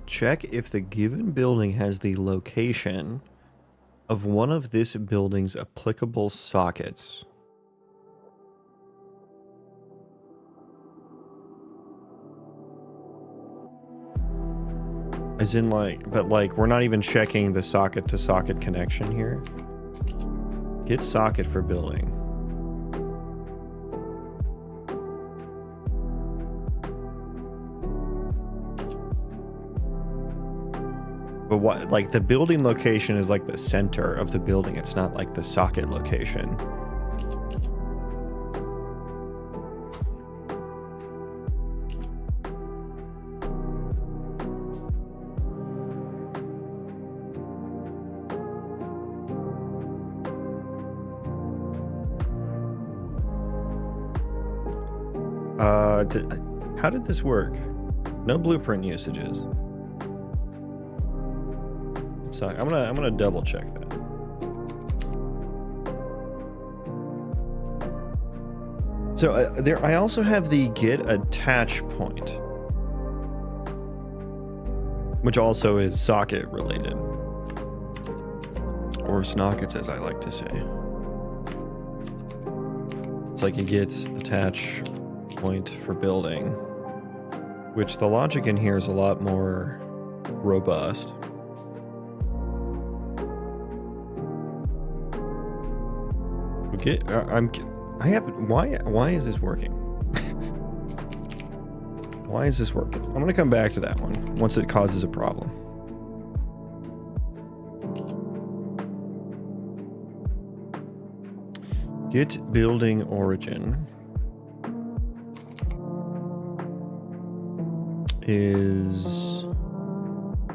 Check if the given building has the location of one of this building's applicable sockets. As in but we're not even checking the socket to socket connection here. Get socket for building. But what, like, the building location is like the center of the building. It's not like the socket location. How did this work? No blueprint usages. So I'm gonna double check that. So I also have the get attach point, which also is socket related, or snockets as I like to say. It's like you get attach point for building, which the logic in here is a lot more robust. Why is this working? Why is this working? I'm gonna come back to that one once it causes a problem. Get building origin is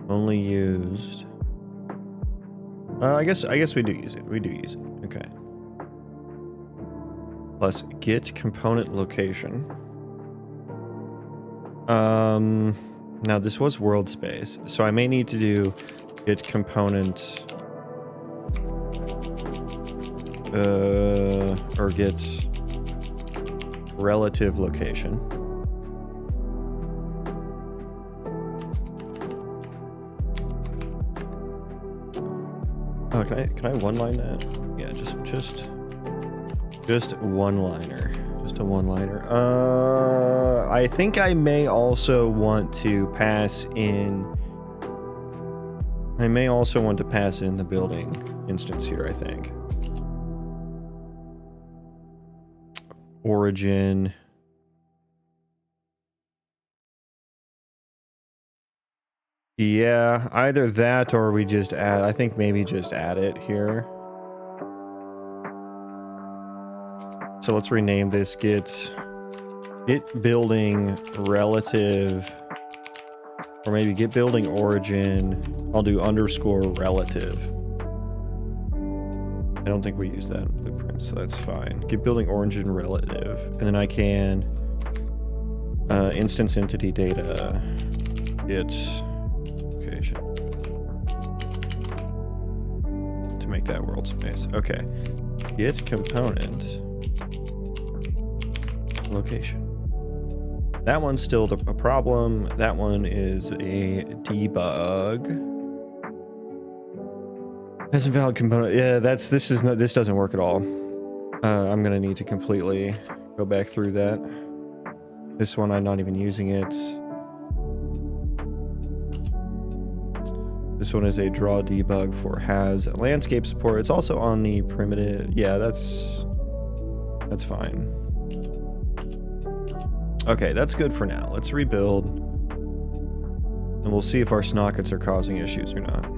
only used. I guess we do use it. Okay. Plus get component location. Now this was world space, so I may need to do get component or get relative location. Oh, can I one-line that? Yeah, just one-liner. Just a one-liner. I think I may also want to pass in... the building instance here, I think. Origin. Yeah, either that or we just add... I think maybe just add it here. So let's rename this get building relative, or maybe get building origin. I'll do underscore relative. I don't think we use that in Blueprint, so that's fine. Get building origin relative, and then I can Instance entity data, git location. To make that world space. Okay. Git component location. That one's still a problem. That one is a debug. That's a valid component. Yeah, this doesn't work at all. I'm gonna need to completely go back through that. This one I'm not even using it. This one is a draw debug for has landscape support. It's also on the primitive. Yeah, that's fine. Okay, that's good for now. Let's rebuild. And we'll see if our snockets are causing issues or not.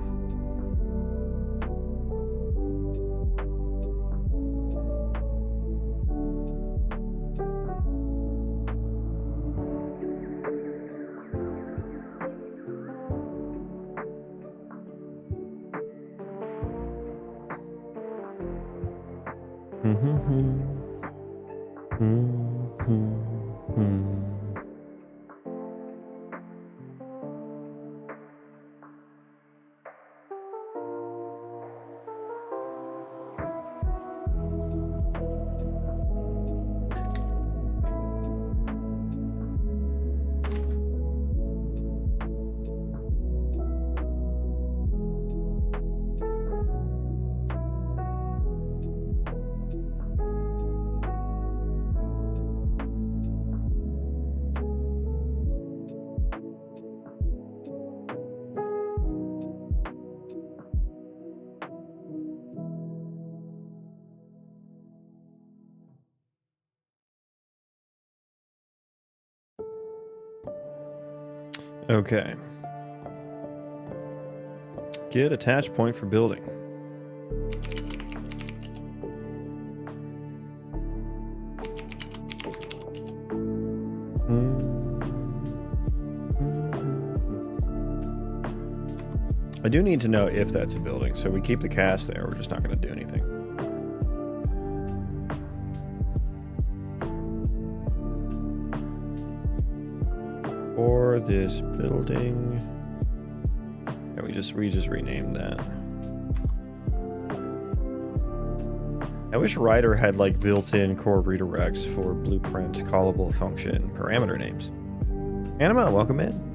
Okay. Get attach point for building. I do need to know if that's a building, so we keep the cast there. We're just not going to do anything. For this building, yeah, we just renamed that. I wish Rider had like built-in core redirects for blueprint callable function parameter names. Anima, welcome in.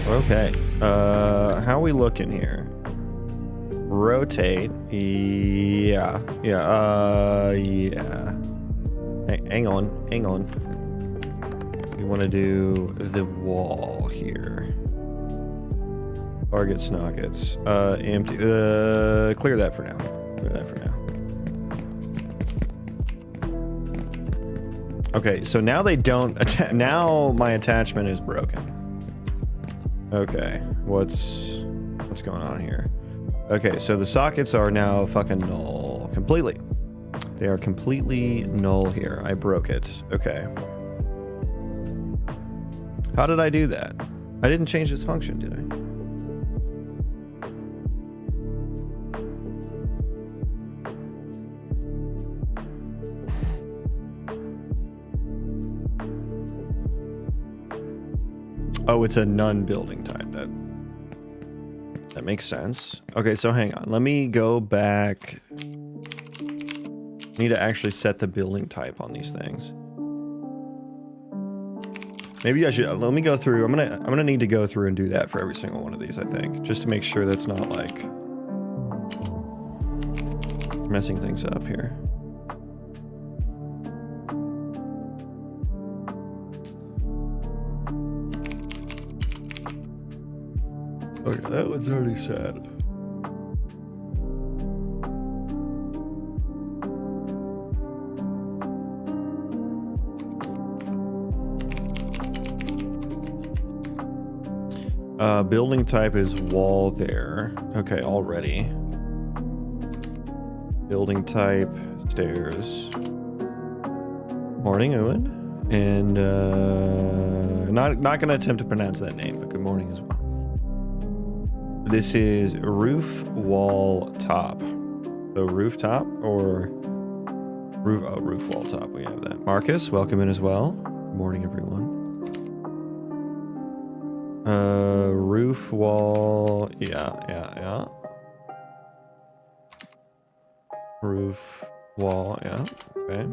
Okay, how are we looking here? Rotate, yeah. Hang on. We want to do the wall here. Target snockets. Empty. Clear that for now. Okay, so now they don't. Now my attachment is broken. Okay, what's going on here? Okay, so the sockets are now fucking null completely. They are completely null here. I broke it. Okay. How did I do that? I didn't change this function, did I? Oh, it's a none building type. That makes sense. Okay, so hang on. Let me go back. I need to actually set the building type on these things. Maybe I should. Let me go through. I'm gonna need to go through and do that for every single one of these, I think, just to make sure that's not like messing things up here. Okay, that one's already set. Building type is wall there. Okay, already. Building type, stairs. Morning, Owen. And not gonna attempt to pronounce that name, but good morning as well. This is roof wall top. So rooftop or Roof wall top. We have that. Marcus, welcome in as well. Good morning, everyone. Roof wall. Yeah. Roof wall. Yeah. Okay.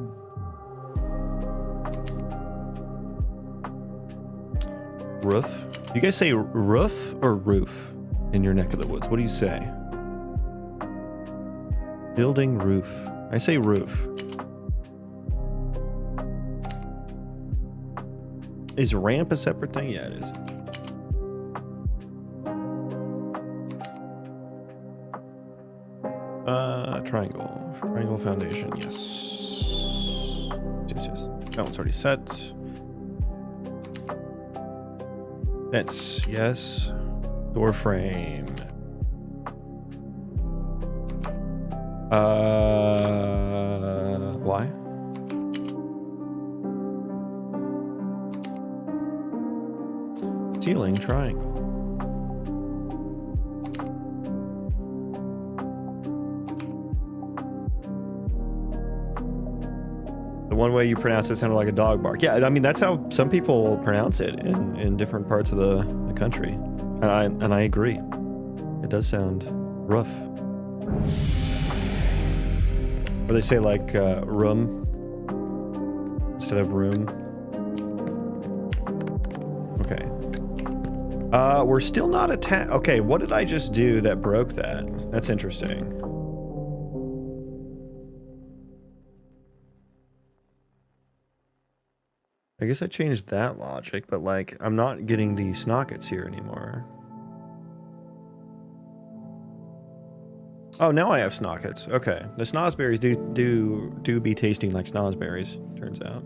Roof. You guys say roof or roof in your neck of the woods? What do you say? Building roof. I say roof. Is ramp a separate thing? Yeah, it is. Triangle. Triangle foundation. Yes. Yes. That one's already set. Fence. Yes. Door frame. Why? Ceiling triangle. The one way you pronounce it sounded like a dog bark. Yeah, I mean that's how some people pronounce it in different parts of the country, and I agree. It does sound rough. Or they say like room instead of room. Okay. We're still not attacked. Okay, what did I just do that broke that? That's interesting. I guess I changed that logic, but like, I'm not getting the snockets here anymore. Oh, now I have snockets. Okay. The snozzberries do be tasting like snozzberries, turns out.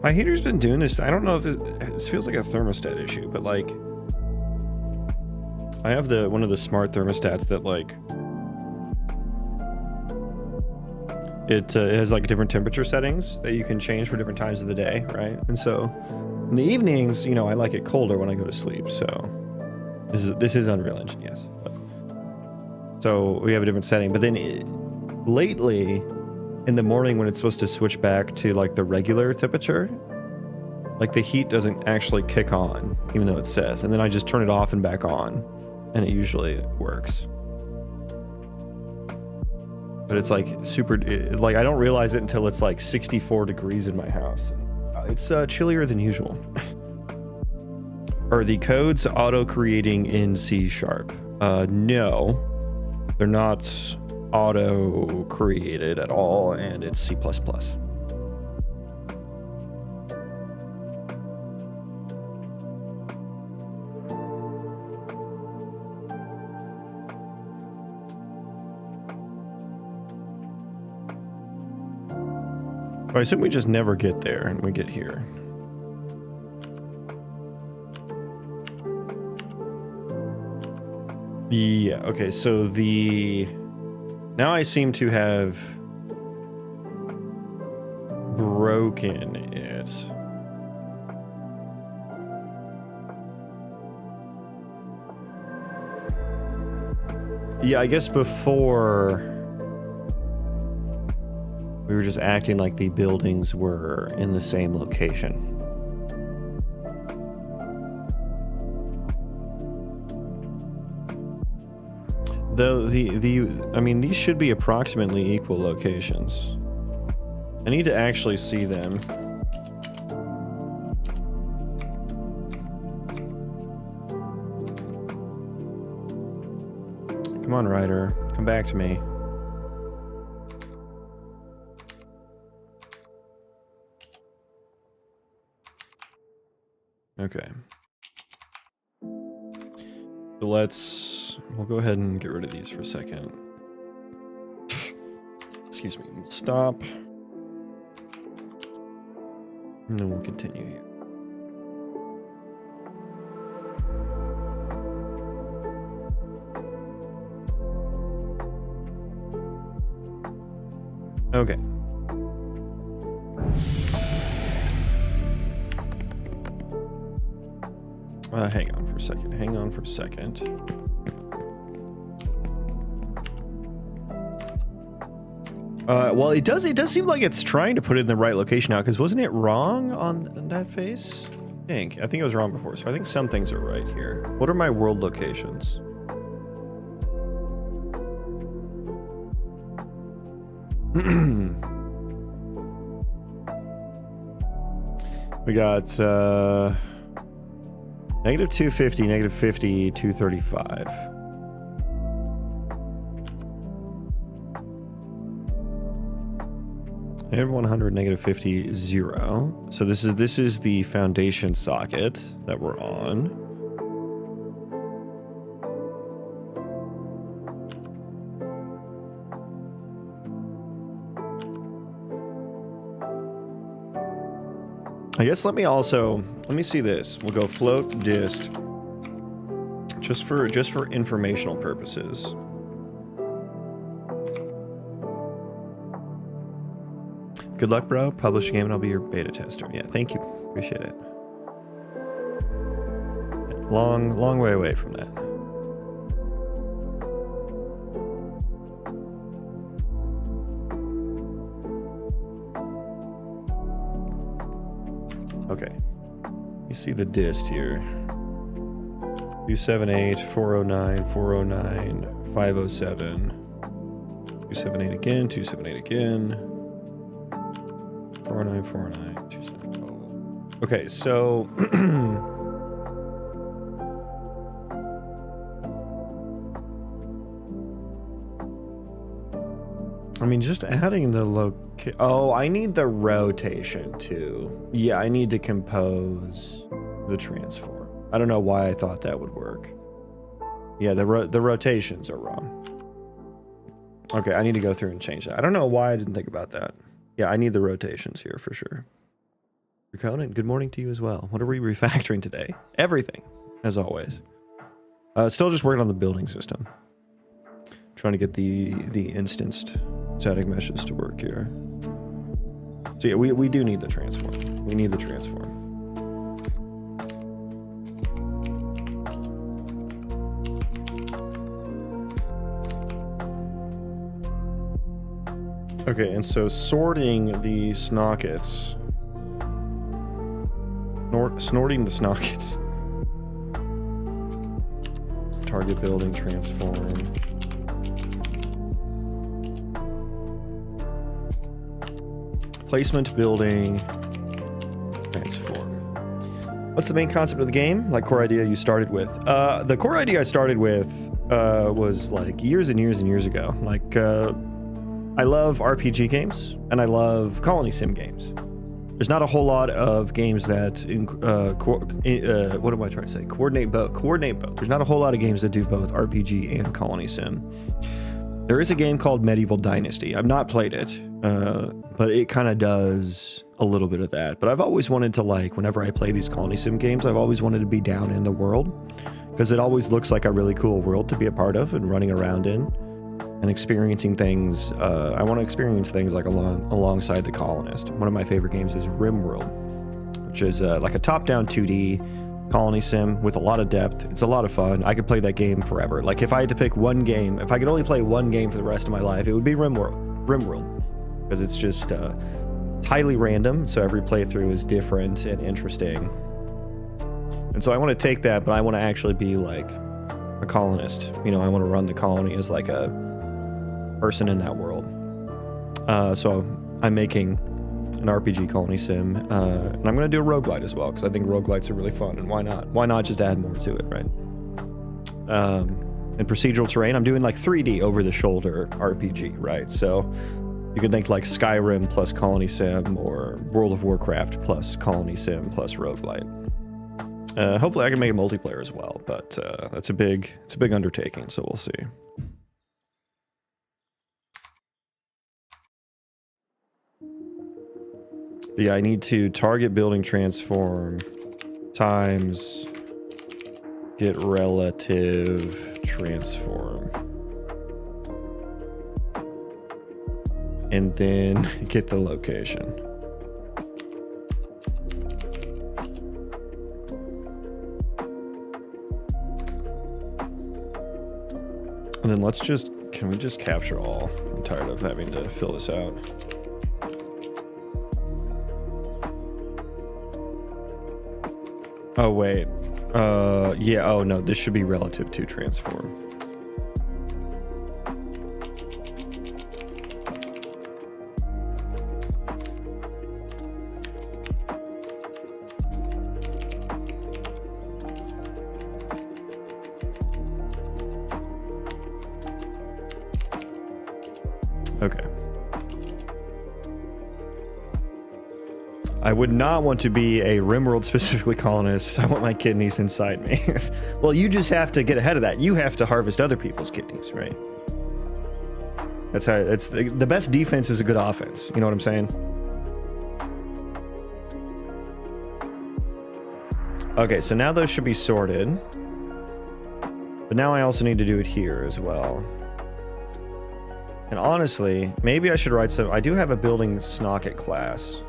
My heater's been doing this. I don't know if this feels like a thermostat issue, but like I have one of the smart thermostats that like it has like different temperature settings that you can change for different times of the day, right? And so in the evenings, you know, I like it colder when I go to sleep. So this is Unreal Engine, yes. But, so we have a different setting, but then lately in the morning when it's supposed to switch back to like the regular temperature, like the heat doesn't actually kick on, even though it says, and then I just turn it off and back on, and it usually works. But it's like super, like I don't realize it until it's like 64 degrees in my house. It's chillier than usual. Are the codes auto-creating in C#? No, they're not auto created at all, and it's C++. I assume we just never get there and we get here. Yeah, okay, so now I seem to have broken it. Yeah, I guess before we were just acting like the buildings were in the same location. Though I mean, these should be approximately equal locations. I need to actually see them. Come on, Ryder. Come back to me. Okay. So we'll go ahead and get rid of these for a second. Excuse me. Stop. And then we'll continue here. Okay. Hang on for a second. Hang on for a second. Well, it does seem like it's trying to put it in the right location now, because wasn't it wrong on that face? I think it was wrong before, so I think some things are right here. What are my world locations? We got negative 250, negative 50, 235. Negative 100, negative 50, 0. So this is the foundation socket that we're on. I guess let me see this. We'll go float dist just for informational purposes. Good luck, bro. Publish a game and I'll be your beta tester. Yeah, thank you. Appreciate it. Long way away from that. Okay. You see the dist here. 278, 409, 409, 507. 278 again, 278 again. 409, 409, 270. Okay, so I mean, just adding the oh, I need the rotation too. Yeah, I need to compose the transform. I don't know why I thought that would work. Yeah, the rotations are wrong. Okay, I need to go through and change that. I don't know why I didn't think about that. Yeah, I need the rotations here for sure. Conan, good morning to you as well. What are we refactoring today? Everything, as always. Still just working on the building system. Trying to get the instanced static meshes to work here. So yeah, we do need the transform. We need the transform. Okay, and so sorting the snockets. Snorting the snockets. Target building, transform. Placement, building, transform. What's the main concept of the game? Like core idea you started with? The core idea I started with was like years and years and years ago. Like, I love RPG games and I love Colony Sim games. There's not a whole lot of games that what am I trying to say? Coordinate both. There's not a whole lot of games that do both RPG and Colony Sim. There is a game called Medieval Dynasty. I've not played it, but it kind of does a little bit of that. But I've always wanted to, like, whenever I play these Colony Sim games, I've always wanted to be down in the world because it always looks like a really cool world to be a part of and running around in and experiencing things. I want to experience things like alongside the colonist. One of my favorite games is RimWorld, which is like a top-down 2D Colony Sim with a lot of depth. It's a lot of fun. I could play that game forever. Like if I had to pick one game, if I could only play one game for the rest of my life, it would be RimWorld, because it's just highly random, so every playthrough is different and interesting. And so I want to take that, but I want to actually be like a colonist. You know, I want to run the colony as like a person in that world. So I'm making an RPG Colony Sim, and I'm going to do a roguelite as well, because I think roguelites are really fun, and why not? Why not just add more to it, right? And procedural terrain, I'm doing like 3D over-the-shoulder RPG, right? So you could think like Skyrim plus Colony Sim, or World of Warcraft plus Colony Sim plus roguelite. Hopefully I can make a multiplayer as well, but it's a big undertaking, so we'll see. Yeah, I need to target building transform times get relative transform. and then get the location. And then let's just, can we just capture all? I'm tired of having to fill this out. Oh, wait. Yeah, oh no, this should be relative to transform. Okay. I would not want to be a RimWorld specifically colonist. I want my kidneys inside me. Well, you just have to get ahead of that. You have to harvest other people's kidneys, right? That's how it's the best defense is a good offense. You know what I'm saying? Okay, so now those should be sorted. But now I also need to do it here as well. And honestly, maybe I should write some. I do have a building snocket class.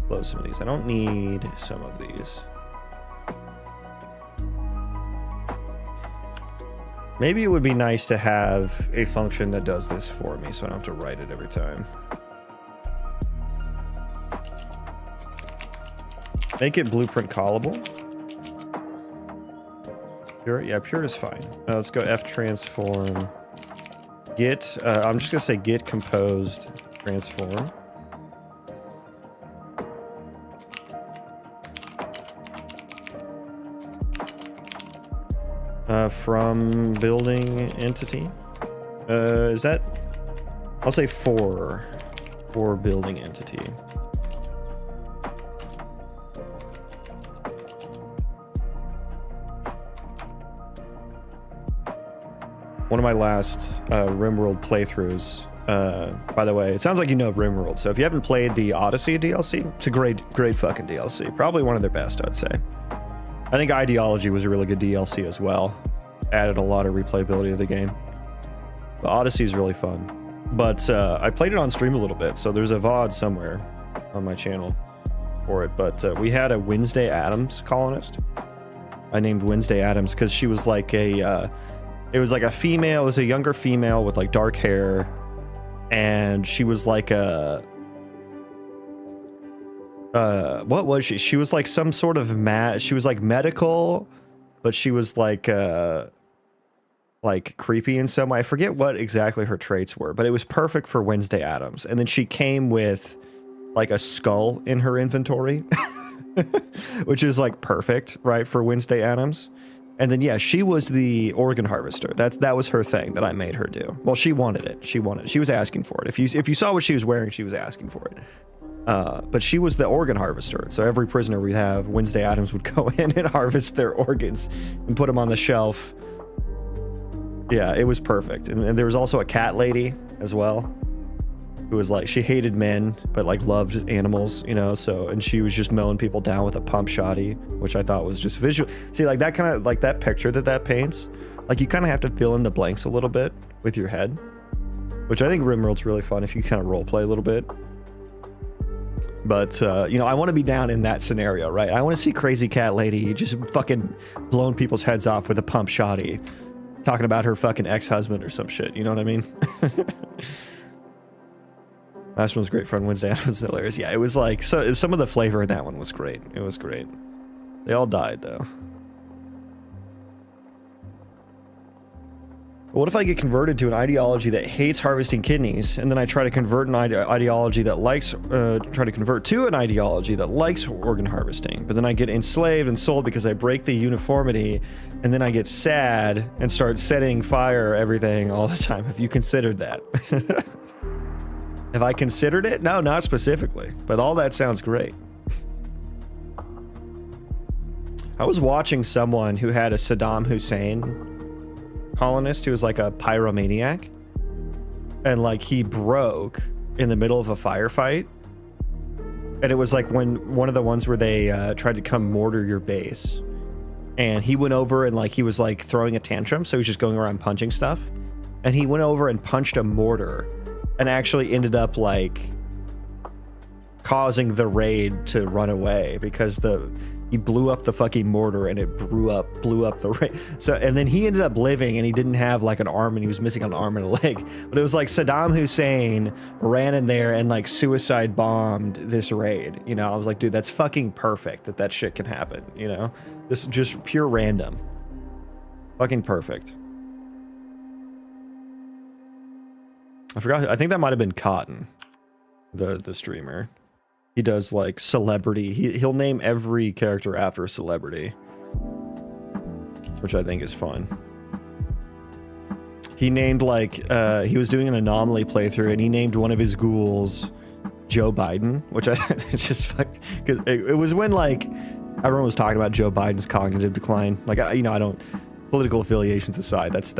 Close some of these. I don't need some of these. Maybe it would be nice to have a function that does this for me so I don't have to write it every time. Make it blueprint callable. Pure? Yeah, pure is fine. Let's go F transform. Get, I'm just gonna say get composed transform. From building entity. Is that? I'll say for building entity. One of my last RimWorld playthroughs, by the way, it sounds like you know RimWorld, so if you haven't played the Odyssey DLC, it's a great fucking DLC. Probably one of their best, I'd say. I think Ideology was a really good DLC as well. Added a lot of replayability to the game. The Odyssey is really fun. But I played it on stream a little bit, so there's a VOD somewhere on my channel for it. But we had a Wednesday Addams colonist. I named Wednesday Addams because she was like a... it was like a female, it was a younger female with like dark hair. And she was like a... what was she? She was like some sort of she was like medical, but she was like creepy in some way. I forget what exactly her traits were, but it was perfect for Wednesday Addams. And then she came with like a skull in her inventory, which is like perfect, right, for Wednesday Addams. And then yeah, she was the organ harvester. That was her thing that I made her do. Well, she wanted it. She was asking for it. If you saw what she was wearing, she was asking for it. But she was the organ harvester. So every prisoner we'd have, Wednesday Addams would go in and harvest their organs and put them on the shelf. Yeah, it was perfect. And there was also a cat lady as well, who was like, she hated men, but like loved animals, you know, so, and she was just mowing people down with a pump shotty, which I thought was just visual. See, like that kind of, like that picture that paints, like you kind of have to fill in the blanks a little bit with your head, which I think RimWorld's really fun if you kind of role play a little bit. But, you know, I want to be down in that scenario, right? I want to see crazy cat lady just fucking blowing people's heads off with a pump shotty, talking about her fucking ex-husband or some shit. You know what I mean? Last one was great fun. Wednesday was hilarious. Yeah, it was like, so some of the flavor in that one was great. It was great. They all died, though. What if I get converted to an ideology that hates harvesting kidneys, and then I try to convert an ideology that likes, try to convert to an ideology that likes organ harvesting, but then I get enslaved and sold because I break the uniformity, and then I get sad and start setting fire everything all the time? Have you considered that? Have I considered it? No, not specifically, but all that sounds great. I was watching someone who had a Saddam Hussein colonist who was like a pyromaniac, and like he broke in the middle of a firefight, and it was like one of the ones where they tried to come mortar your base, and he went over and like he was like throwing a tantrum, so he was just going around punching stuff, and he went over and punched a mortar and actually ended up like causing the raid to run away because he blew up the fucking mortar and it blew up the raid. So, and then he ended up living and he didn't have like an arm and he was missing an arm and a leg. But it was like Saddam Hussein ran in there and like suicide bombed this raid. You know, I was like, dude, that's fucking perfect that shit can happen. You know, just pure random. Fucking perfect. I forgot. I think that might have been Cotton, the streamer. He does like celebrity. He'll name every character after a celebrity, which I think is fun. He named like he was doing an Anomaly playthrough, and he named one of his ghouls Joe Biden, which it's just fuck. Because it was when like everyone was talking about Joe Biden's cognitive decline. Like I don't. Political affiliations aside, that's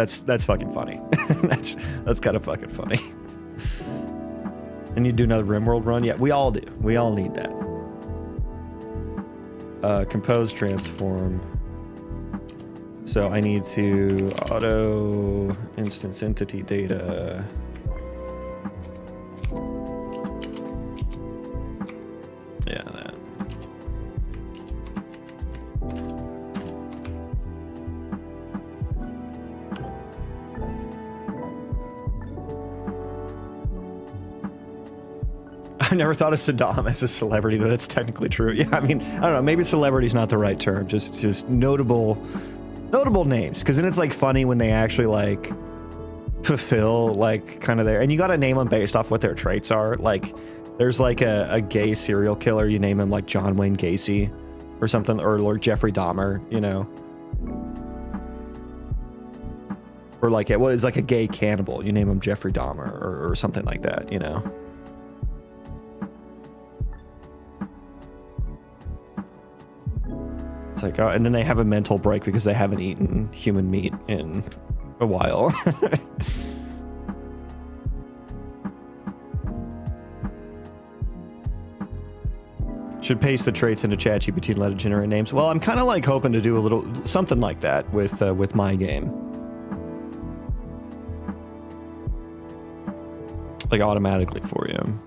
fucking funny. that's kind of fucking funny. And you do another RimWorld run? Yeah, we all do. We all need that. Compose transform. So I need to auto instance entity data. Yeah, that. I never thought of Saddam as a celebrity, though that's technically true. Yeah, I mean, I don't know, maybe celebrity's not the right term, just notable names, because then it's like funny when they actually like fulfill like kind of their, and you got to name them based off what their traits are. Like there's like a gay serial killer, you name him like John Wayne Gacy or something, or Lord Jeffrey Dahmer, you know, or like what is like a gay cannibal, you name him Jeffrey Dahmer or something like that, you know. It's like, oh, and then they have a mental break because they haven't eaten human meat in a while. Should paste the traits into ChatGPT and let it generate names. Well, I'm kind of like hoping to do a little something like that with my game, like automatically for you.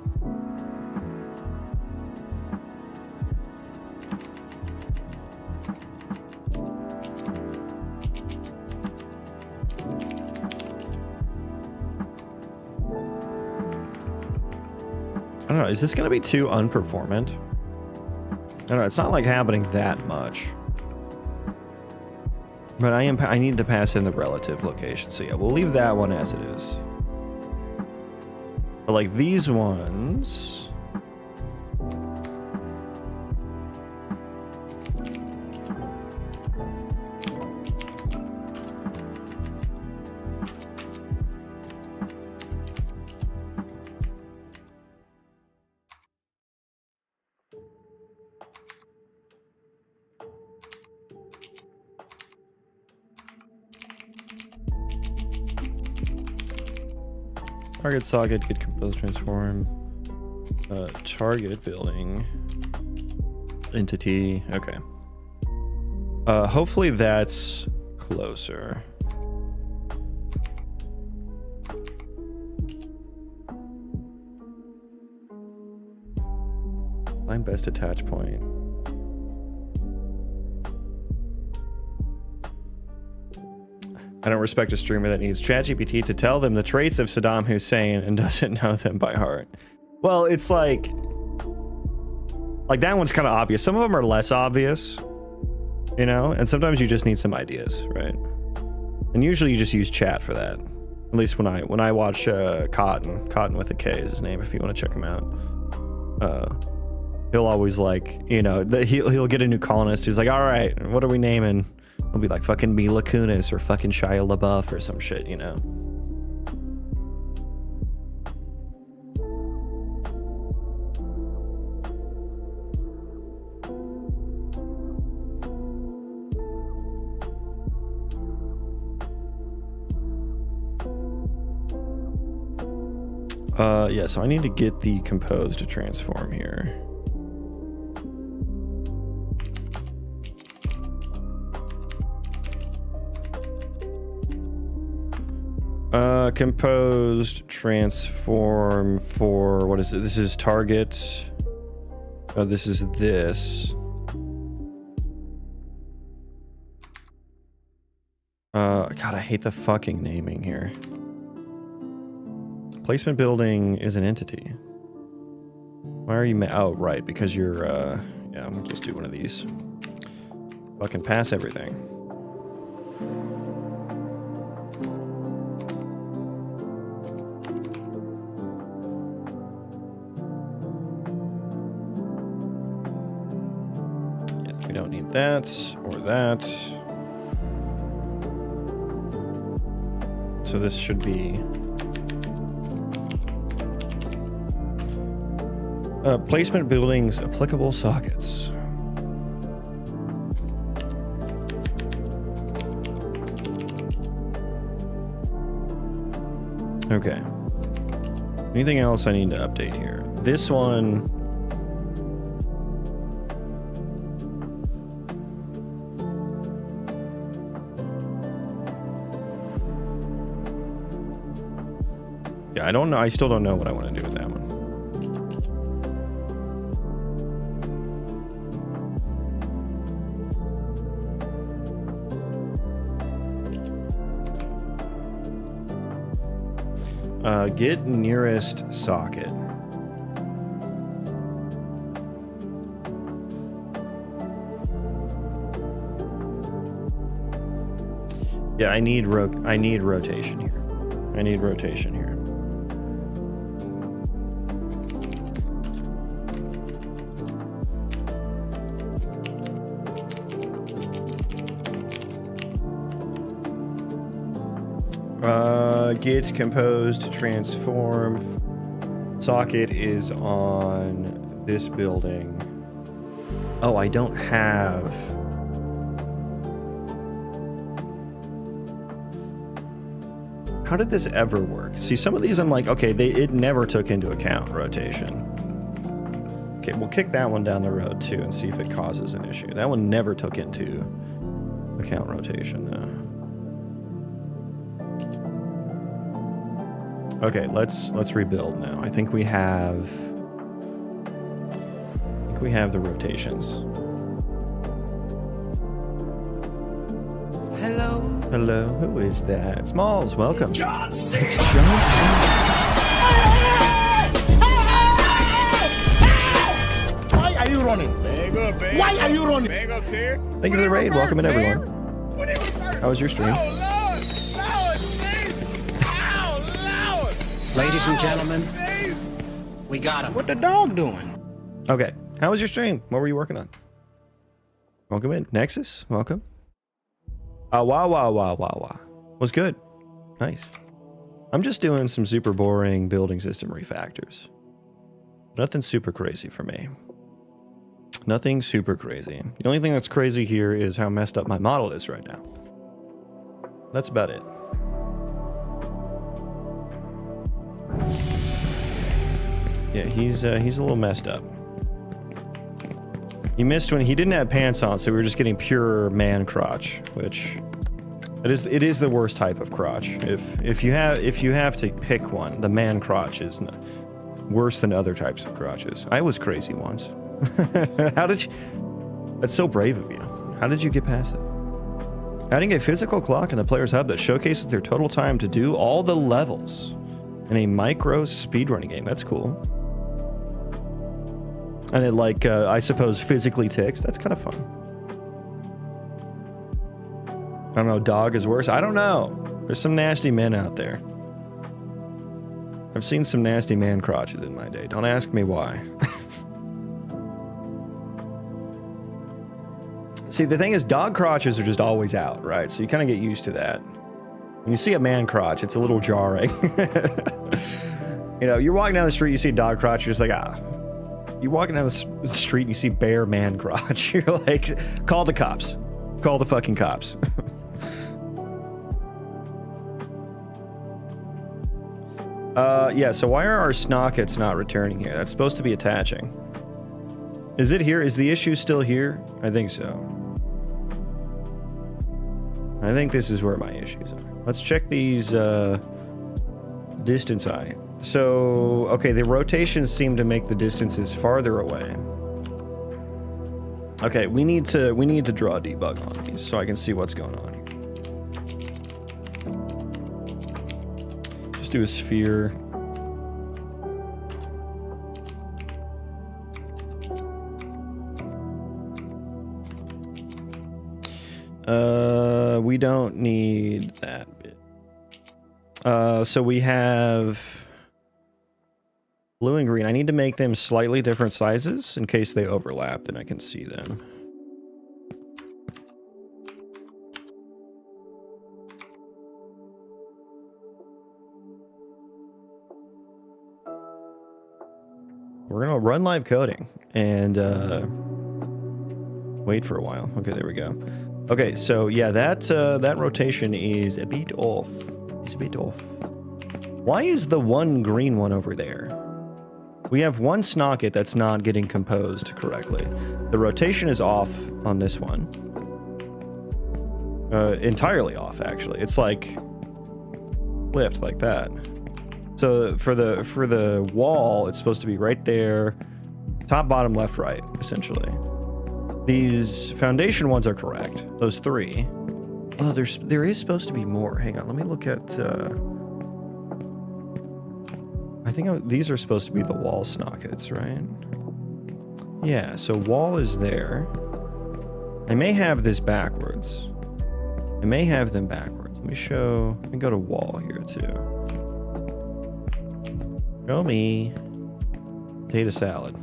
I don't know, is this going to be too unperformant? I don't know, it's not like happening that much. But I need to pass in the relative location. So yeah, we'll leave that one as it is. But like these ones... Target socket, get compose transform, target building, entity, okay. Hopefully that's closer. Find best attach point. I don't respect a streamer that needs ChatGPT to tell them the traits of Saddam Hussein and doesn't know them by heart. Well, it's like that one's kind of obvious. Some of them are less obvious, you know, and sometimes you just need some ideas, right? And usually you just use chat for that. At least when I watch Cotton with a K is his name, if you want to check him out. He'll always like, you know, he'll get a new colonist. He's like, all right, what are we naming? It'll be like fucking Mila Kunis or fucking Shia LaBeouf or some shit, you know. Yeah, so I need to get the compose to transform here. Composed, transform for, what is it? This is target. Oh, this is this. God, I hate the fucking naming here. Placement building is an entity. Why are you oh, right, because you're, yeah, we'll just do one of these. Fucking pass everything. Yeah, we don't need that or that. So this should be placement buildings, applicable sockets. Okay. Anything else I need to update here? This one. Yeah, I don't know. I still don't know what I want to do with that one. Get nearest socket. Yeah, I need rotation here. I need rotation here. Get composed, transform. Socket is on this building. Oh, I don't have. How did this ever work? See, some of these I'm like, okay, it never took into account rotation. Okay, we'll kick that one down the road too and see if it causes an issue. That one never took into account rotation though. Okay, let's rebuild now. I think we have the rotations. Hello. Hello, who is that? Smalls, welcome. It's John Cena. It's John Cena. Why are you running? Why are you running? Thank you for the raid. Welcome in, everyone. How was your stream? Ladies and gentlemen, we got him. What the dog doing? Okay, how was your stream? What were you working on? Welcome in. Nexus, welcome. Wow. Was good. Nice. I'm just doing some super boring building system refactors. Nothing super crazy for me. Nothing super crazy. The only thing that's crazy here is how messed up my model is right now. That's about it. Yeah, he's a little messed up. He missed when he didn't have pants on, so we were just getting pure man crotch, which it is the worst type of crotch. If you have to pick one, the man crotch is worse than other types of crotches. I was crazy once. How did you? That's so brave of you. How did you get past it? Adding a physical clock in the player's hub that showcases their total time to do all the levels in a micro speedrunning game. That's cool. And it, like, I suppose, physically ticks. That's kind of fun. I don't know, dog is worse. I don't know. There's some nasty men out there. I've seen some nasty man crotches in my day. Don't ask me why. See, the thing is, dog crotches are just always out, right? So you kind of get used to that. When you see a man crotch, it's a little jarring. You know, you're walking down the street, you see a dog crotch, you're just like, ah. You're walking down the street and you see bare man crotch. You're like, call the cops. Call the fucking cops. Yeah, so why are our snockets not returning here? That's supposed to be attaching. Is it here? Is the issue still here? I think so. I think this is where my issues are. Let's check these Distance eye. So, okay, the rotations seem to make the distances farther away. Okay, we need to draw a debug on these so I can see what's going on here. Just do a sphere. We don't need that bit. So we have blue and green. I need to make them slightly different sizes in case they overlap, and I can see them. We're gonna run live coding and wait for a while. Okay, there we go. Okay, so yeah, that rotation is a bit off. It's a bit off. Why is the one green one over there? We have one snocket that's not getting composed correctly. The rotation is off on this one. Entirely off, actually. It's like flipped like that. So for the wall, it's supposed to be right there, top, bottom, left, right, essentially. These foundation ones are correct. Those three. Oh, there is supposed to be more. Hang on, let me look at. I think these are supposed to be the wall snockets, right? Yeah. So wall is there. I may have this backwards. I may have them backwards. Let me show. Let me go to wall here too. Show me potato salad.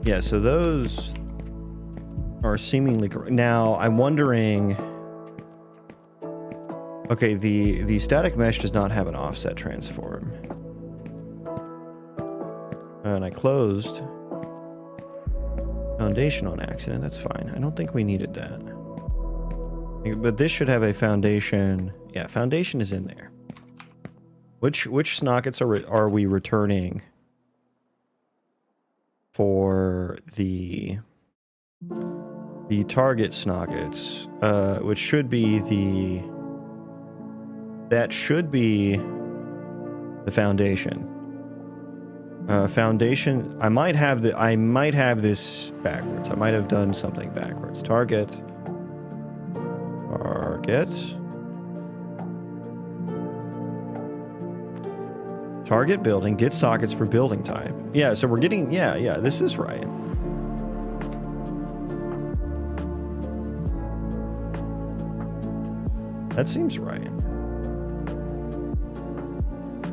Yeah, so those are seemingly correct. Now, I'm wondering... Okay, the static mesh does not have an offset transform. And I closed foundation on accident. That's fine. I don't think we needed that. But this should have a foundation. Yeah, foundation is in there. Which snockets are we returning for the target snockets? Which should be that should be the foundation. Foundation. I might have this backwards. I might have done something backwards. Target building. Get sockets for building type. Yeah. So we're getting. Yeah. This is right. That seems right.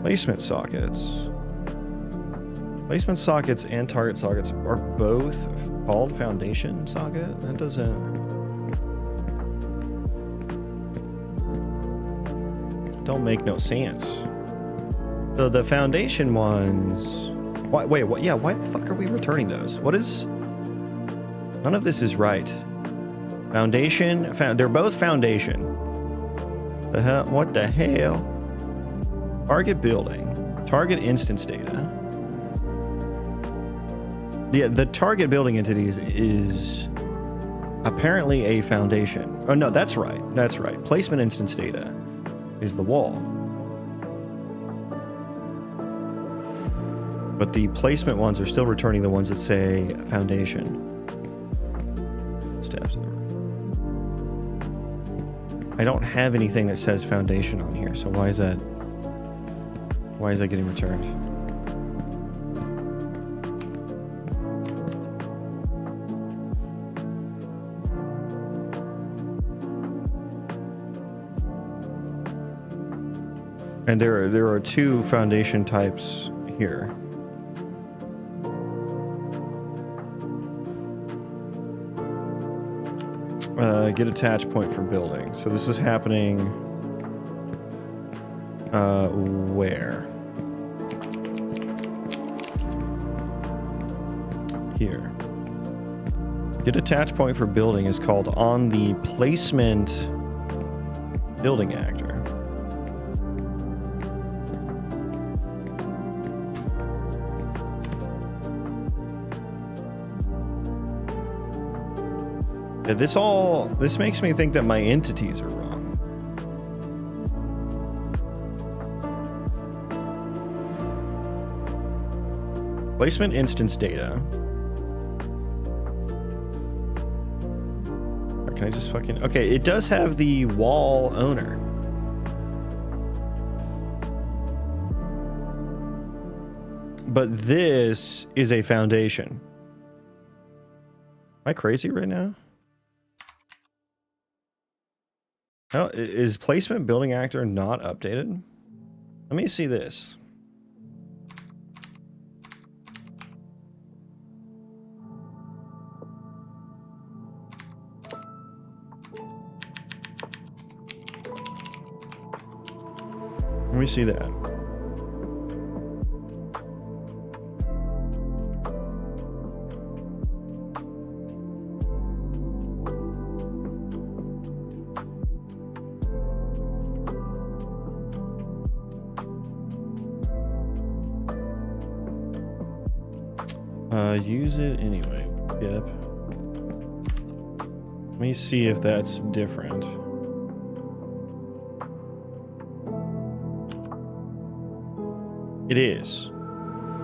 Placement sockets. Placement sockets and target sockets are both called foundation socket? That don't make no sense. So the foundation ones... Wait, what? Yeah, why the fuck are we returning those? What is... None of this is right. Foundation... They're both foundation. The hell? What the hell? Target building. Target instance data. Yeah, the target building entities is apparently a foundation. Oh, no, that's right. That's right. Placement instance data is the wall. But the placement ones are still returning the ones that say foundation. Steps. I don't have anything that says foundation on here, so why is that getting returned? And there are two foundation types here. Get attach point for building. So this is happening where? Here. Get attach point for building is called on the placement building actor. Yeah, this makes me think that my entities are wrong. Placement instance data. Or can I just fucking... Okay, it does have the wall owner. But this is a foundation. Am I crazy right now? Oh, is placement building actor not updated? Let me see this. Let me see that. Use it anyway. Yep. Let me see if that's different. It is.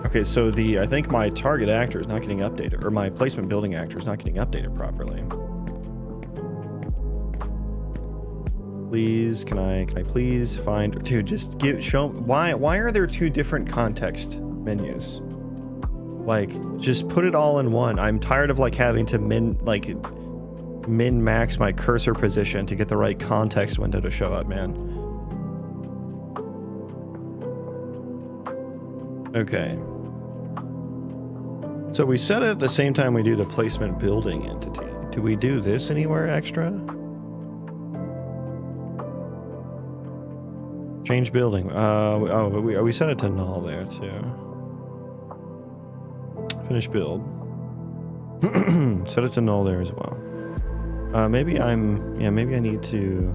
Okay, so I think my target actor is not getting updated, or my placement building actor is not getting updated properly. Please, can I please find, dude, just show, why are there two different context menus? Like, just put it all in one. I'm tired of like having to min max my cursor position to get the right context window to show up, man. Okay. So we set it at the same time we do the placement building entity. Do we do this anywhere extra? Change building. We set it to null there too. Finish build. Set it to null there as well. Maybe I need to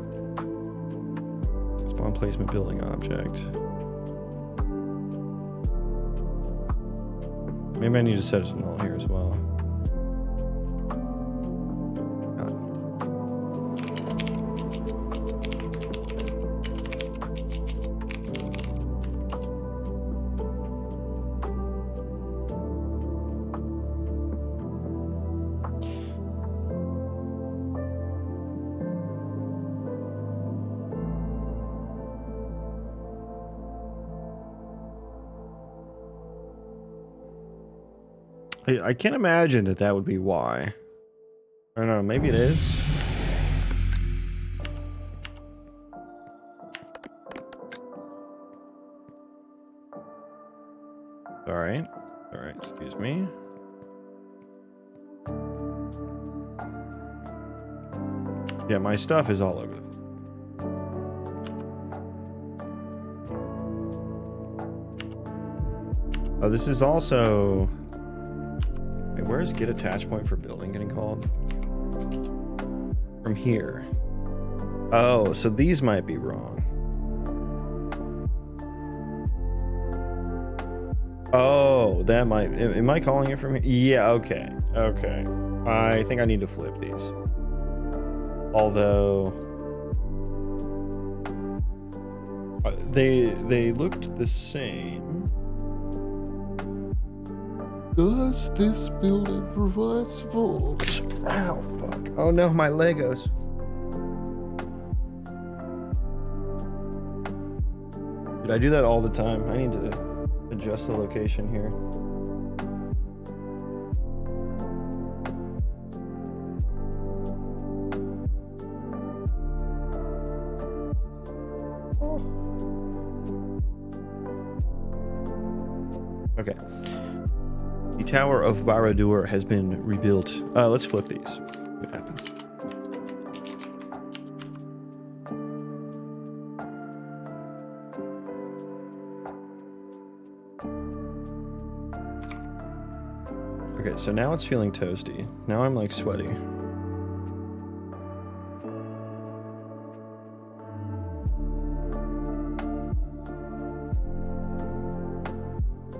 spawn placement building object. Maybe I need to set it to null here as well. I can't imagine that would be why. I don't know, maybe it is. Alright, excuse me. Yeah, my stuff is all over. Oh, this is also... Wait, where is get attach point for building getting called? From here. Oh, so these might be wrong. Oh, that might... Am I calling it from here? Yeah, okay. Okay. I think I need to flip these. Although... They looked the same. Does this building provide support? Ow, fuck. Oh no, my Legos. Dude, I do that all the time. I need to adjust the location here. Oh. Okay. The Tower of Barad-dûr has been rebuilt. Let's flip these. See what happens. Okay, so now it's feeling toasty. Now I'm like sweaty.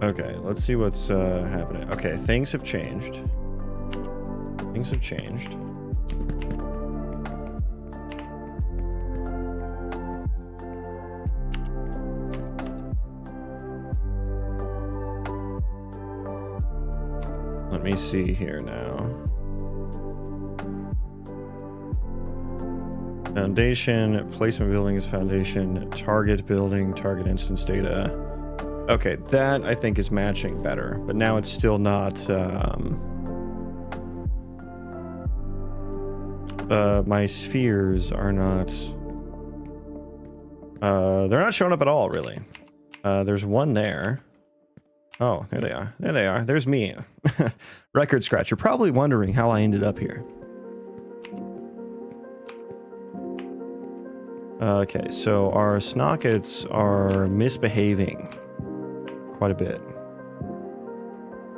Okay, let's see what's happening. Okay, things have changed. Things have changed. Let me see here now. Foundation, placement building is foundation, target building, target instance data. Okay, that I think is matching better, but now it's still not, my spheres are not, they're not showing up at all, really. There's one there. Oh, there they are. There they are. There's me. Record scratch. You're probably wondering how I ended up here. Okay, so our snockets are misbehaving quite a bit.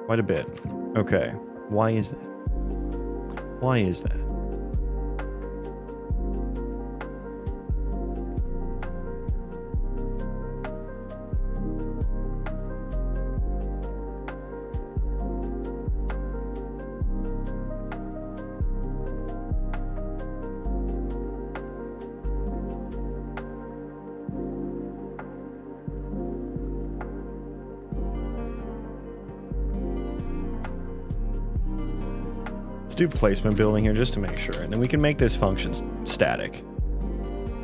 Quite a bit. Okay, why is that? Why is that? Do placement building here just to make sure, and then we can make this function static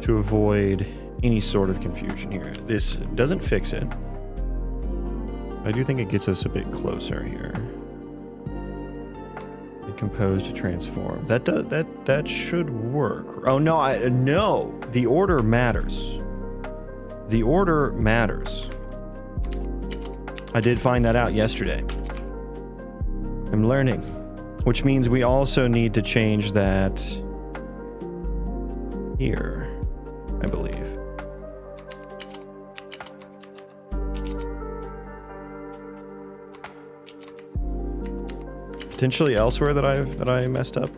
to avoid any sort of confusion here. This doesn't fix it. I do think it gets us a bit closer here. Compose to transform. That should work. Oh no, no. The order matters. The order matters. I did find that out yesterday. I'm learning. Which means we also need to change that here, I believe. Potentially elsewhere that I messed up.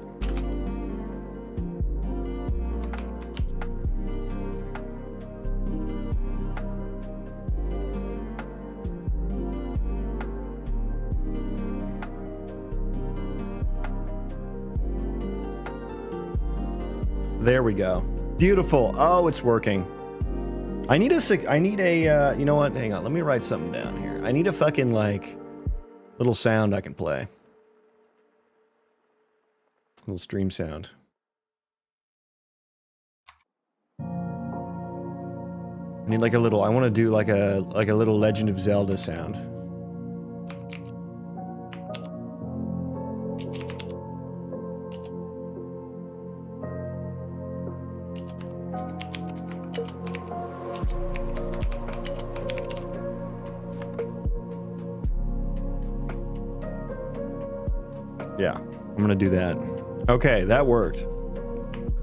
There we go. Beautiful. Oh, it's working. I need a, you know what? Hang on. Let me write something down here. I need a fucking, like, little sound I can play. Little stream sound. I need like a little, I want to do like a little Legend of Zelda sound. Yeah, I'm gonna do that. Okay, that worked.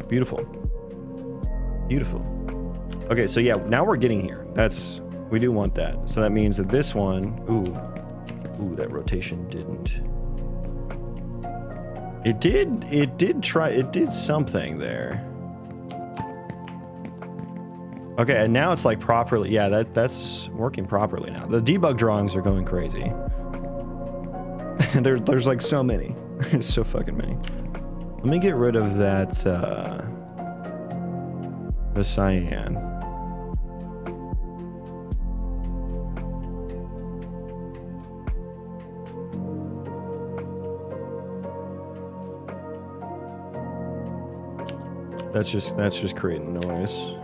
Beautiful. Beautiful. Okay, so yeah, now we're getting here. We do want that. So that means that this one, ooh, that rotation didn't. It did something there. Okay, and now it's like properly, yeah, that's working properly now. The debug drawings are going crazy. There's like so many. There's so fucking many. Let me get rid of that, the cyan. That's just creating noise.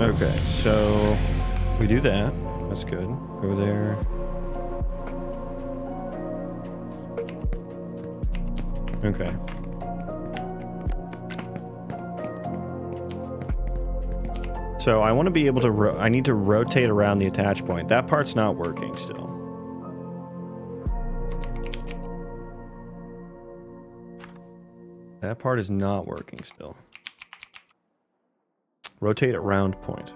Okay, so we do that. That's good. Go there. Okay. So I want to be able to, I need to rotate around the attach point. That part's not working still. That part is not working still. Rotate around point.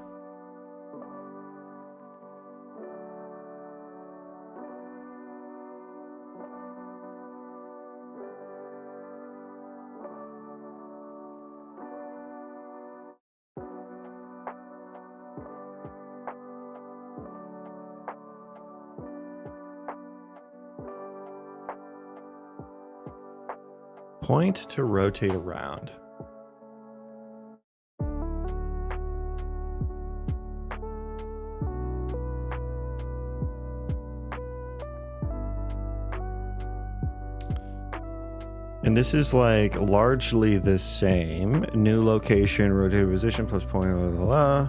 Point to rotate around. And this is like largely the same. New location, rotated position, plus point, blah, blah, blah.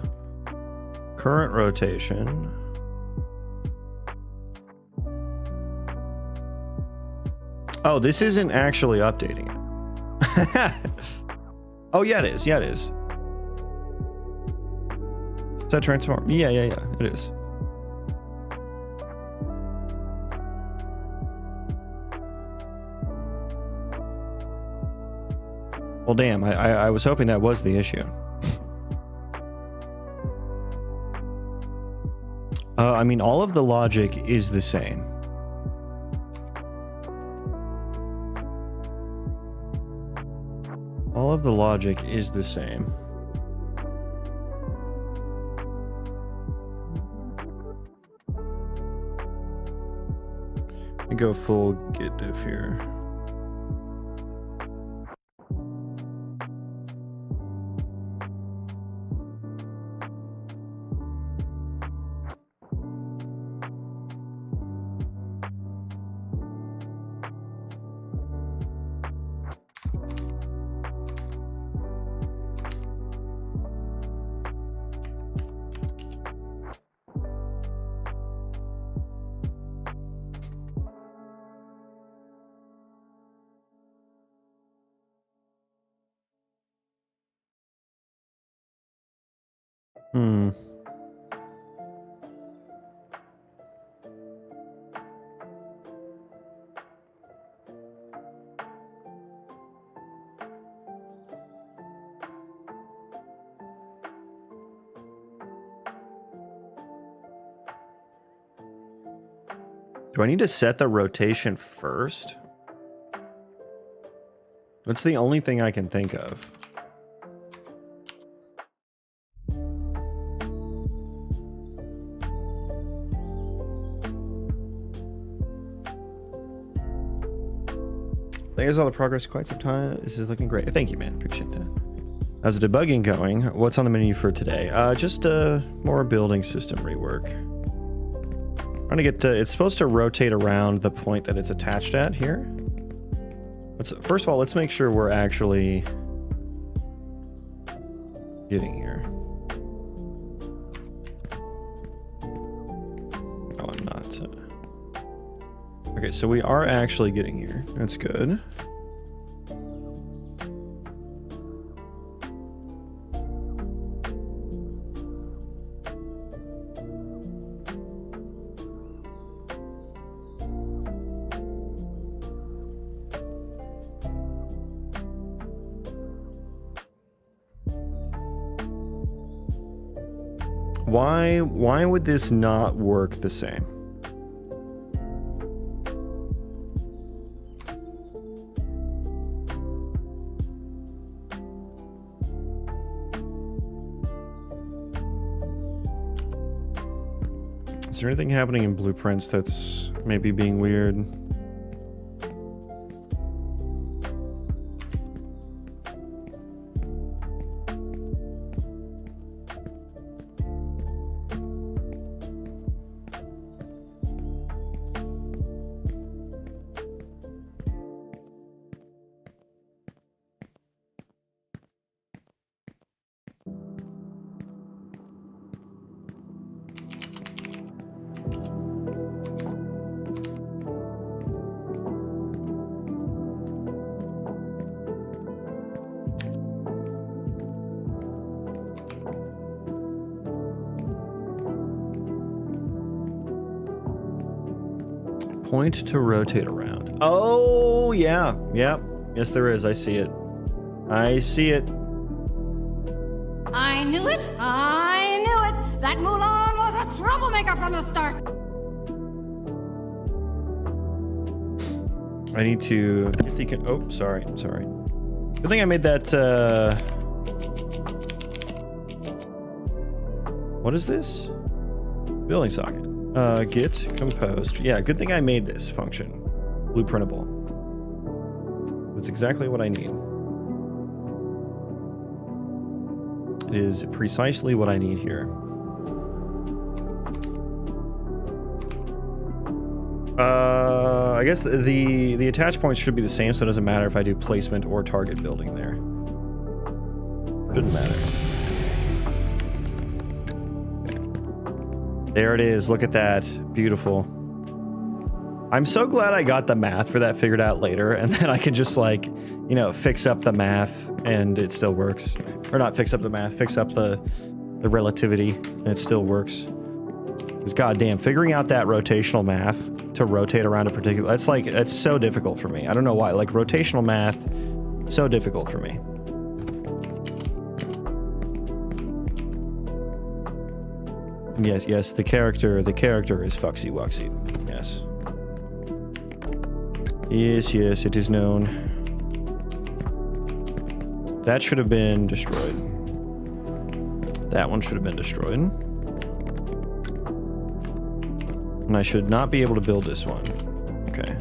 Current rotation. Oh, this isn't actually updating it. Oh, yeah, it is. Yeah, it is. Is that transform? Yeah, it is. Well, damn, I was hoping that was the issue. I mean, all of the logic is the same. All of the logic is the same. Let me go full git diff here. Do I need to set the rotation first? That's the only thing I can think of. I think I saw the progress quite some time. This is looking great. Thank you, man. Appreciate that. How's the debugging going? What's on the menu for today? Just more building system rework. Trying to get it's supposed to rotate around the point that it's attached at here. First of all, let's make sure we're actually getting here. Oh, I'm not. Okay, so we are actually getting here. That's good. Why would this not work the same? Is there anything happening in blueprints that's maybe being weird? Point to rotate around. Oh, yeah. Yep. Yes, there is. I see it. I see it. I knew it. I knew it. That Mulan was a troublemaker from the start. I need to get the... Oh, sorry. Good thing I made that... What is this? Building socket. Git composed. Yeah, good thing I made this function. Blueprintable. That's exactly what I need. It is precisely what I need here. I guess the attach points should be the same, so it doesn't matter if I do placement or target building there. Shouldn't matter. Okay. There it is. Look at that. Beautiful. I'm so glad I got the math for that figured out later, and then I can just, like, you know, fix up the math and it still works. Or not fix up the math, fix up the relativity and it still works. Because goddamn, figuring out that rotational math to rotate around a particular... That's so difficult for me. I don't know why. Like, rotational math, so difficult for me. Yes, the character is Fuxy Wuxy. Yes. Yes, it is known. That should have been destroyed. That one should have been destroyed. And I should not be able to build this one. Okay.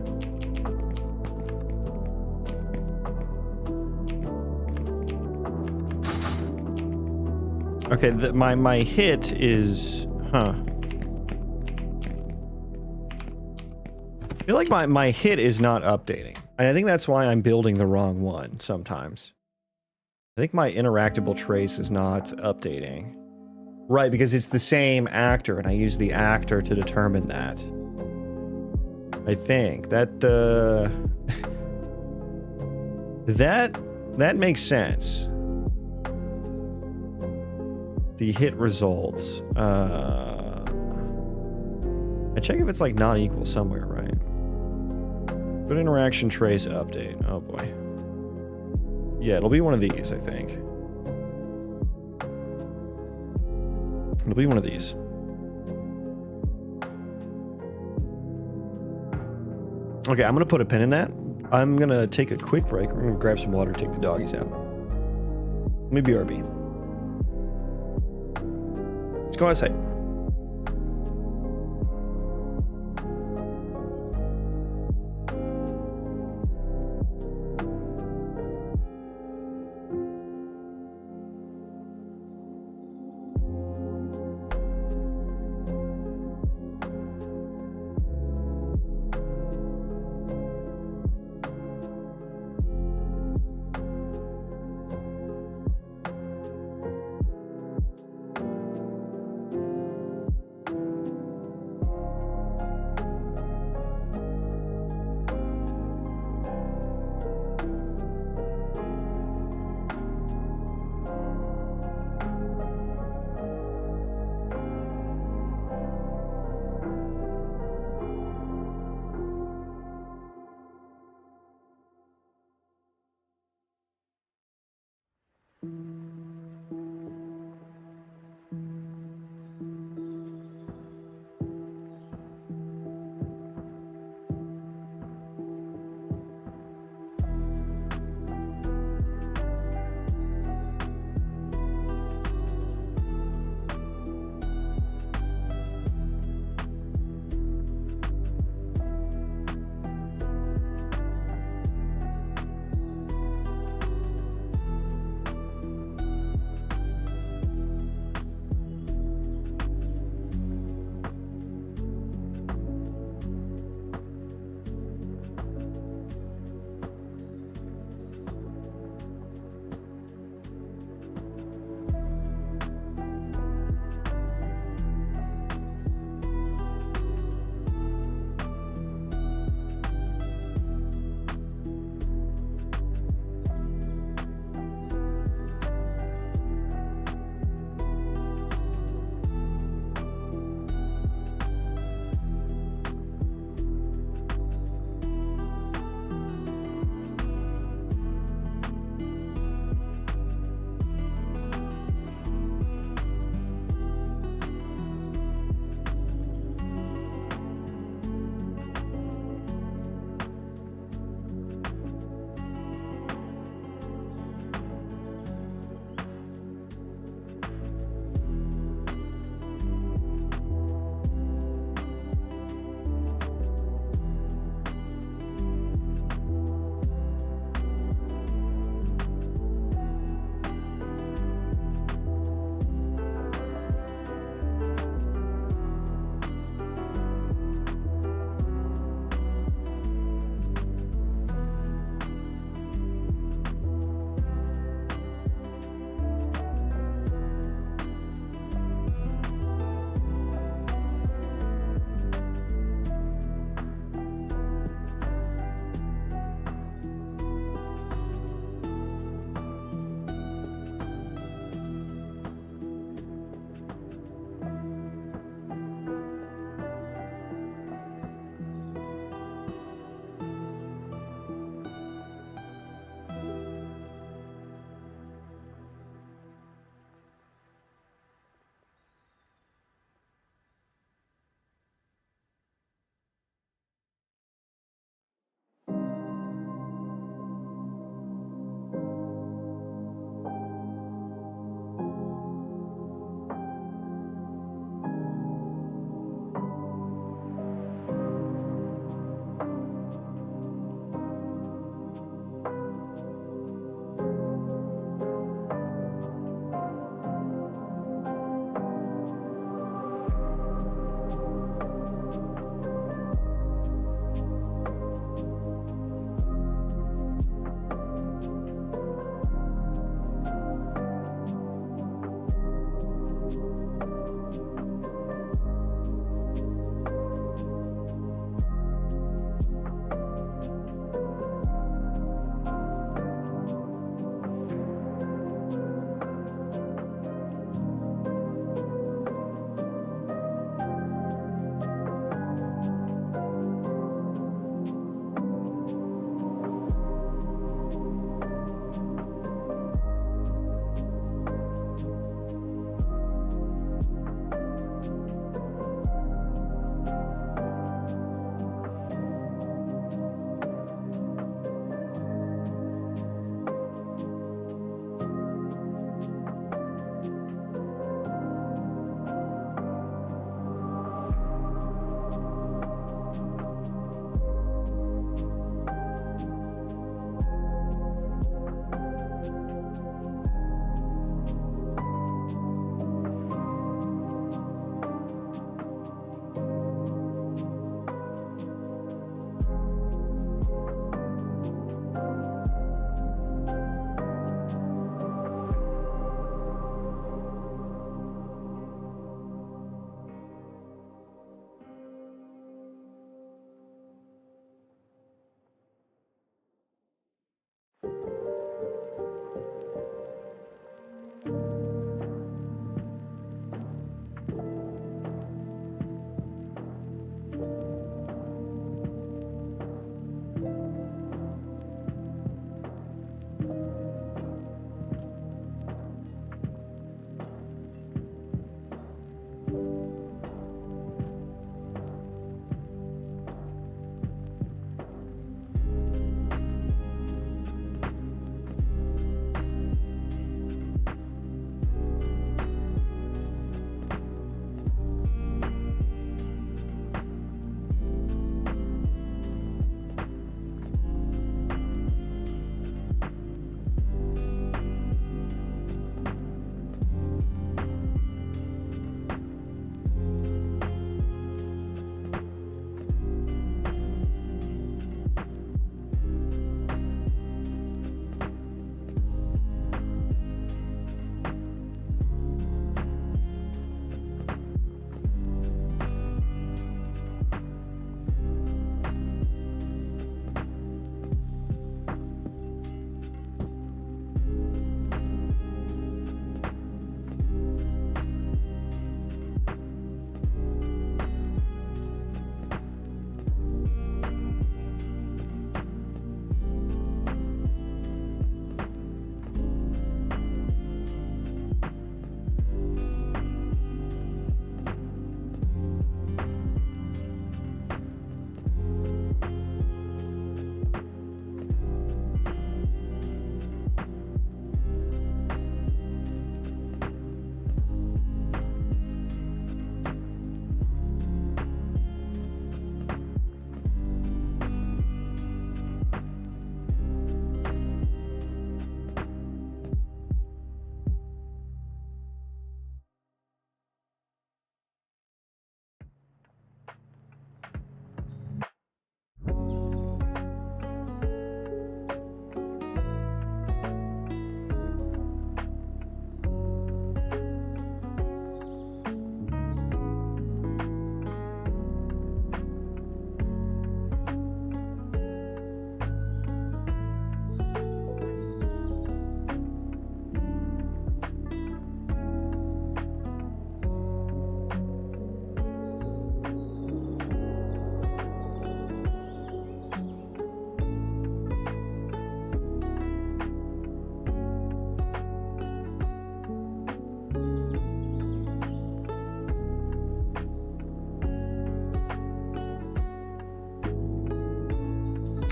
Okay, my hit is... Huh. I feel like my hit is not updating. And I think that's why I'm building the wrong one sometimes. I think my interactable trace is not updating. Right, because it's the same actor, and I use the actor to determine that. I think. That makes sense. The hit results. I check if it's, like, not equal somewhere, right? Put interaction trace update. Oh boy. Yeah, it'll be one of these, I think. It'll be one of these. Okay, I'm gonna put a pin in that. I'm gonna take a quick break. We're gonna grab some water, take the doggies out. Let me BRB. Let's go outside.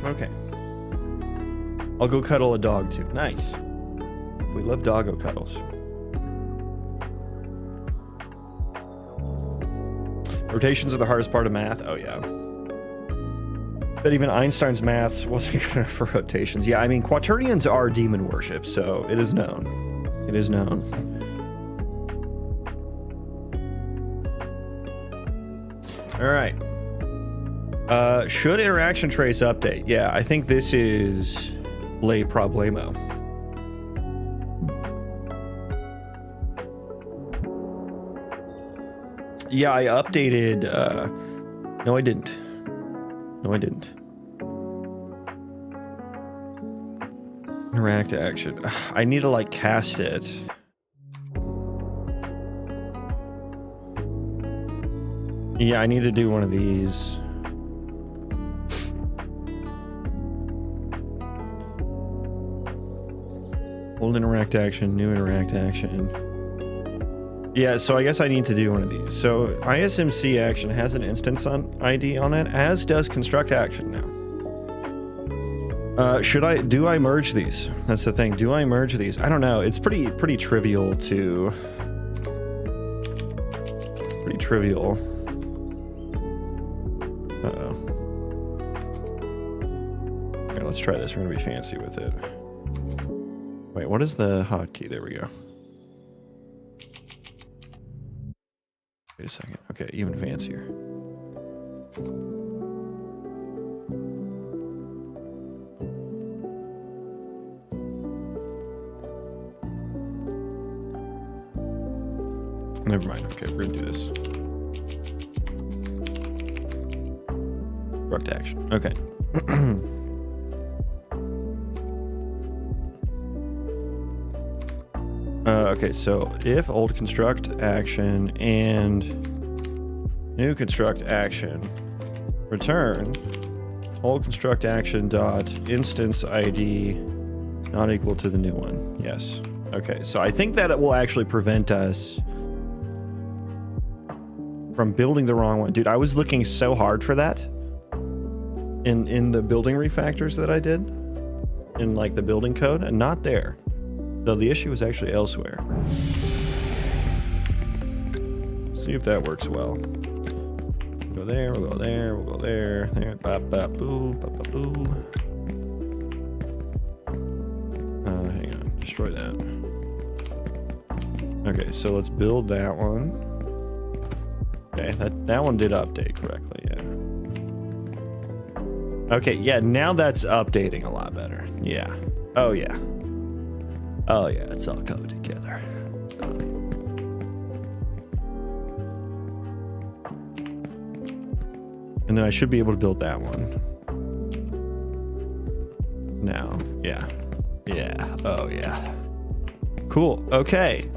Okay. I'll go cuddle a dog too. Nice. We love doggo cuddles. Rotations are the hardest part of math. Oh yeah. But even Einstein's maths wasn't good enough for rotations. Yeah, I mean, quaternions are demon worship, so it is known. It is known. All right. Should interaction trace update? Yeah, I think this is le problemo. Yeah, I updated. No, I didn't. No, I didn't. Interact action. I need to like cast it. Yeah, I need to do one of these. Old interact action, new interact action. Yeah, so I guess I need to do one of these. So ISMC action has an instance ID on it, as does construct action now. Do I merge these? That's the thing. Do I merge these? I don't know. It's pretty trivial to... Pretty trivial. Uh-oh. Here, let's try this. We're gonna be fancy with it. Wait, what is the hotkey? There we go. Wait a second. Okay, even fancier. Never mind. Okay, we're gonna do this. Construct action. Okay. Okay, so if old construct action and new construct action return old construct action dot instance ID not equal to the new one. Yes. Okay, so I think that it will actually prevent us from building the wrong one. Dude, I was looking so hard for that in the building refactors that I did in like the building code, and not there. So the issue is actually elsewhere. Let's see if that works well. We'll go there, we'll go there, we'll go there, there, bop, bop, boo, bop, bop, boo. Hang on, destroy that. Okay, so let's build that one. Okay, that one did update correctly, yeah. Okay, yeah, now that's updating a lot better. Yeah. Oh, yeah. Oh, yeah, it's all coming together. And then I should be able to build that one. Now, yeah. Yeah, oh, yeah. Cool, okay.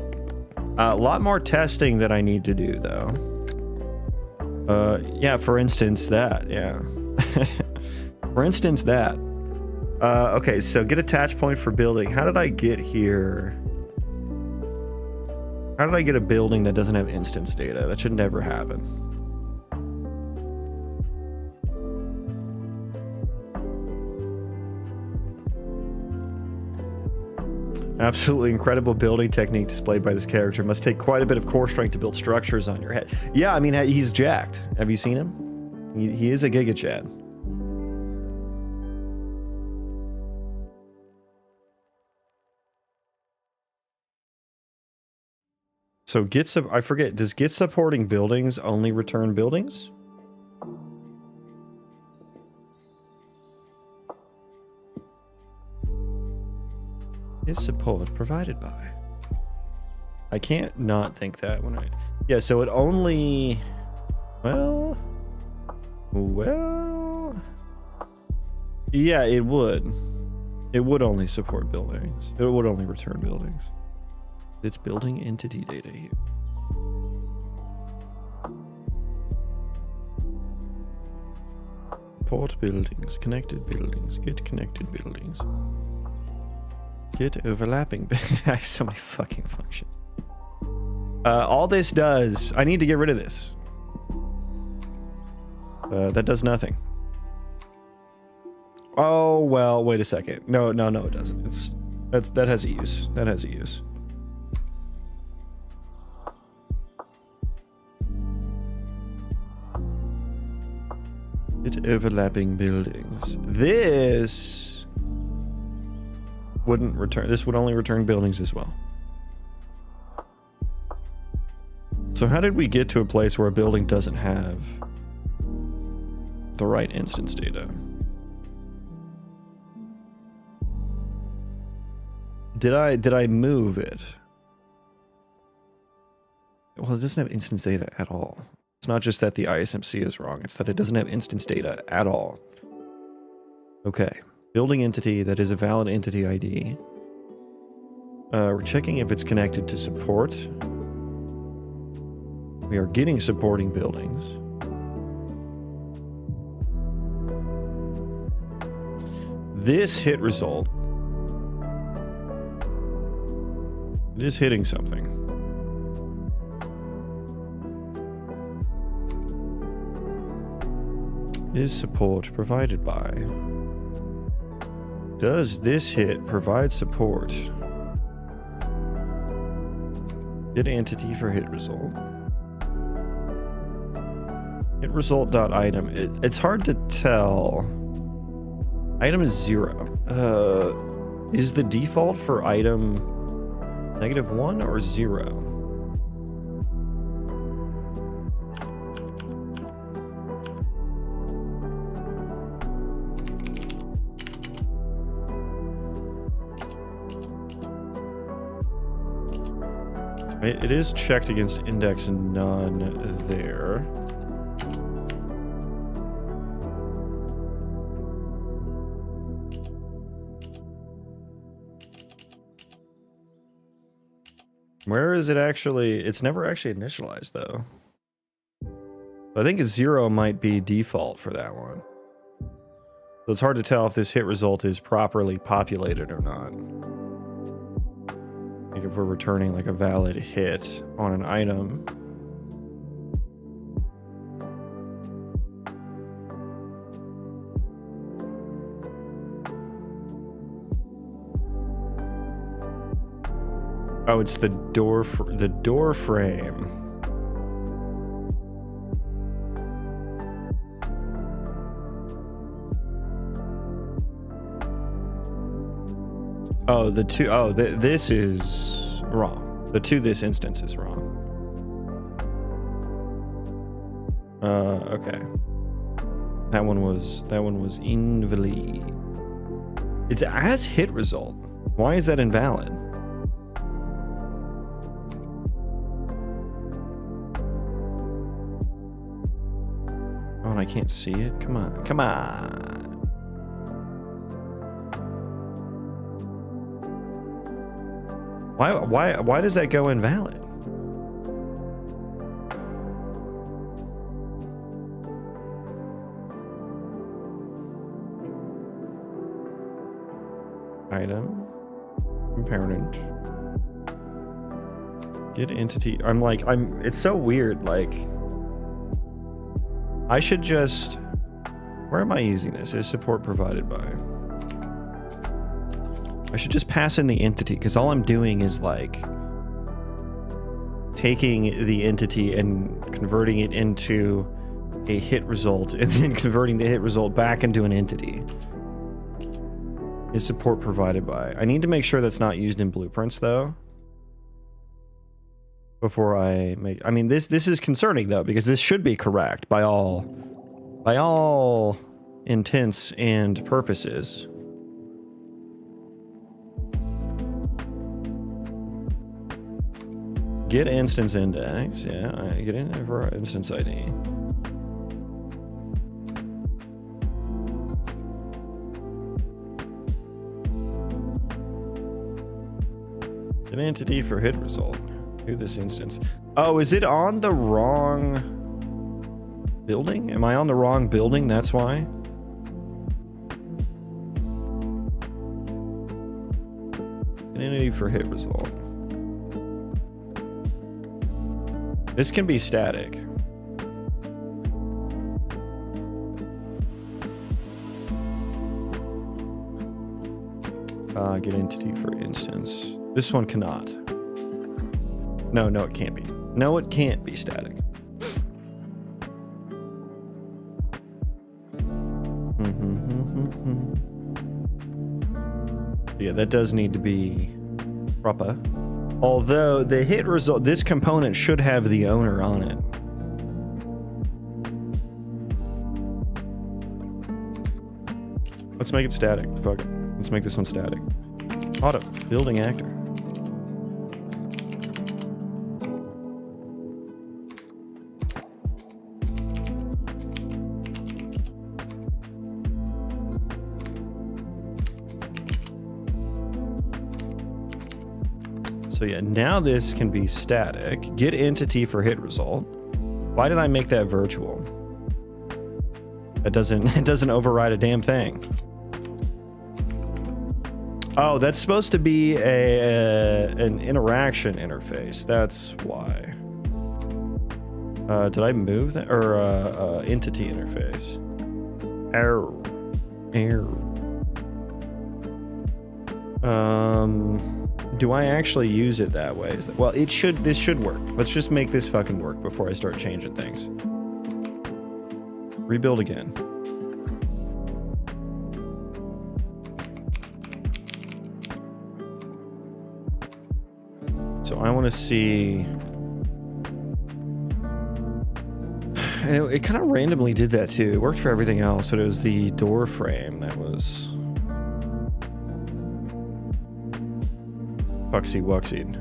A lot more testing that I need to do, though. Yeah, for instance, that, yeah. For instance, that. Okay, so get attach point for building. How did I get here? How did I get a building that doesn't have instance data? That should never happen. Absolutely incredible building technique displayed by this character. Must take quite a bit of core strength to build structures on your head. Yeah, I mean, he's jacked. Have you seen him? He is a Giga Chad. So I forget, does Git supporting buildings only return buildings? Is support provided by? I can't not think that when I... Yeah, so it only... Well... Yeah, it would. It would only support buildings. It would only return buildings. It's building entity data here. Port buildings, connected buildings, get connected buildings. Get overlapping. I have so many fucking functions. All this does... I need to get rid of this. That does nothing. Oh, well, wait a second. No, it doesn't. That has a use. That has a use. It overlapping buildings. This wouldn't return. This would only return buildings as well. So how did we get to a place where a building doesn't have the right instance data? Did I move it? Well, it doesn't have instance data at all. It's not just that the ISMC is wrong, it's that it doesn't have instance data at all. Okay. Building entity that is a valid entity ID. We're checking if it's connected to support. We are getting supporting buildings. This hit result. It is hitting something. Is support provided by? Does this hit provide support? Hit entity for hit result. Hit result.item. It's hard to tell. Item is 0. Is the default for item -1 or 0? It is checked against index none there. Where is it actually? It's never actually initialized though. I think a 0 might be default for that one. So it's hard to tell if this hit result is properly populated or not. Like if we're returning like a valid hit on an item. Oh, it's the door frame. Oh, this is wrong. The to this instance is wrong. Okay. That one was invalid. It's as hit result. Why is that invalid? Oh, and I can't see it. Come on. Come on. Why does that go invalid? Item. Component. Get entity. It's so weird, like I should just, where am I using this? Is support provided by? I should just pass in the entity, because all I'm doing is like taking the entity and converting it into a hit result and then converting the hit result back into an entity. Is support provided by? I need to make sure that's not used in blueprints though. Before I make, I mean, this is concerning though, because this should be correct by all intents and purposes. Get instance index, yeah, I get in there for instance ID. An entity for hit result. Do this instance. Oh, is it on the wrong building? Am I on the wrong building? That's why. An entity for hit result. This can be static. Get entity for instance. This one cannot. No, it can't be. No, it can't be static. Yeah, that does need to be proper. Although the hit result, this component should have the owner on it. Let's make it static. Fuck it. Let's make this one static. Auto. Building actor. So yeah, now this can be static. Get entity for hit result. Why did I make that virtual? It doesn't override a damn thing. Oh, that's supposed to be an interaction interface. That's why. Did I move that? Or entity interface? Error. Do I actually use it that way? Well, this should work. Let's just make this fucking work before I start changing things. Rebuild again. So I want to see... And it kind of randomly did that too. It worked for everything else, but it was the door frame that was... Fucksy wuxied.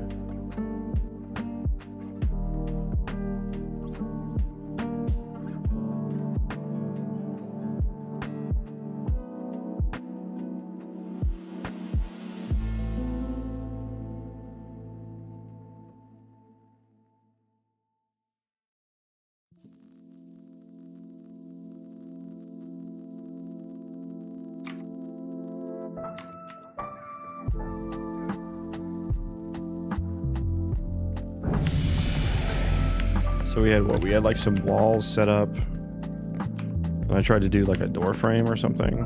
So we had what? We had like some walls set up. And I tried to do like a door frame or something.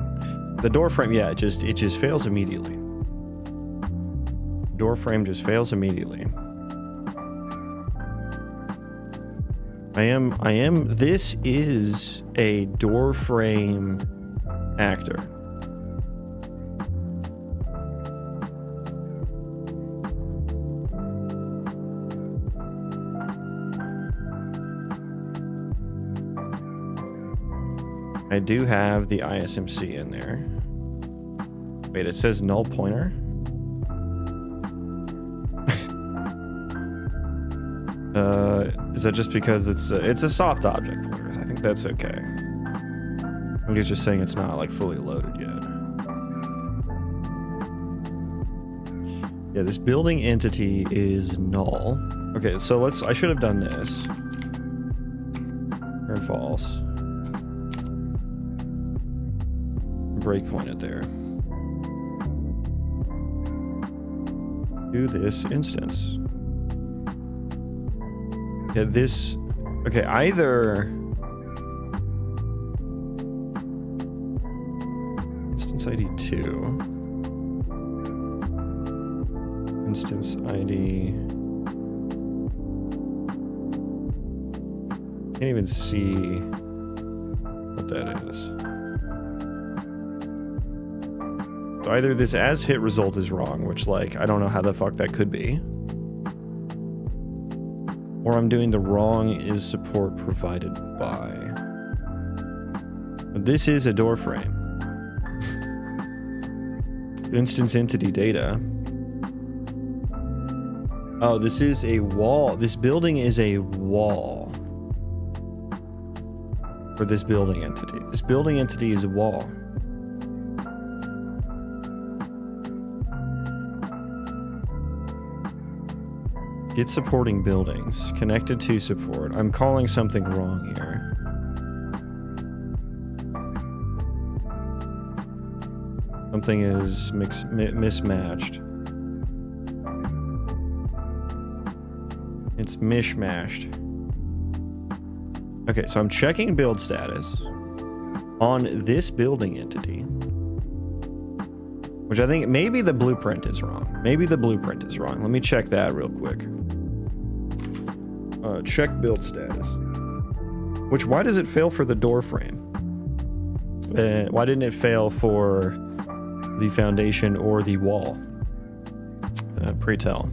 The door frame, yeah, it just fails immediately. Door frame just fails immediately. This is a door frame actor. I do have the ISMC in there. Wait, it says null pointer? Is that just because it's a soft object pointer? I think that's okay. I think it's just saying it's not like fully loaded yet. Yeah, this building entity is null. Okay, so I should have done this. Turn false. Breakpoint it there. Do this instance. Yeah, this... Okay, either... Instance ID 2. Instance ID... Can't even see what that is. So either this as hit result is wrong, which like, I don't know how the fuck that could be. Or I'm doing the wrong is support provided by. But this is a door frame. Instance entity data. Oh, this is a wall. This building is a wall. For this building entity. This building entity is a wall. Get supporting buildings. Connected to support. I'm calling something wrong here. Something is mismatched. It's mishmashed. Okay, so I'm checking build status on this building entity. Which I think maybe the blueprint is wrong. Maybe the blueprint is wrong. Let me check that real quick. Check build status. Which, why does it fail for the door frame? Why didn't it fail for the foundation or the wall? Pray tell.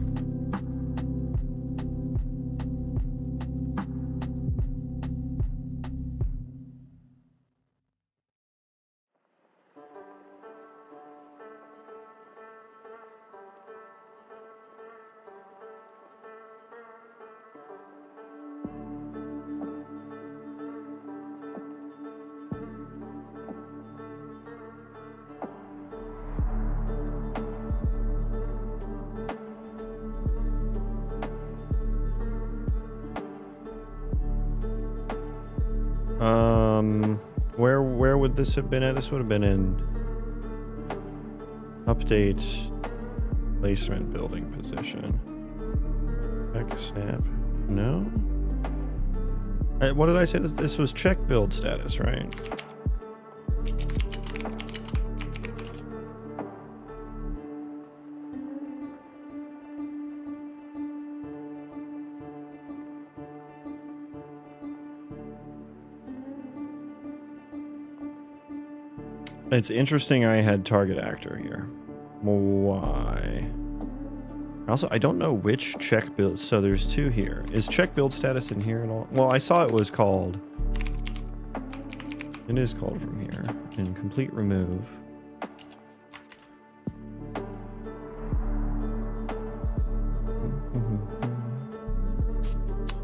Where would this have been at? This would have been in update placement building position. Back snap. No. What did I say? This was check build status, right? It's interesting I had target actor here. Why? Also, I don't know which check build. So there's two here. Is check build status in here at all? Well, I saw it was called. It is called from here. In complete remove.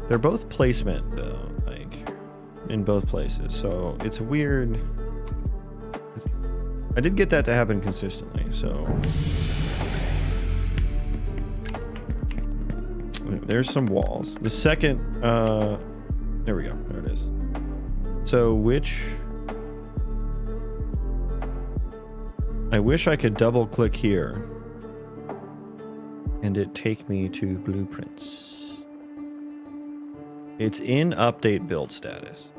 They're both placement though, like in both places. So it's weird. I did get that to happen consistently, so there's some walls. The second, there we go. There it is. So I wish I could double click here and it take me to blueprints. It's in update build status.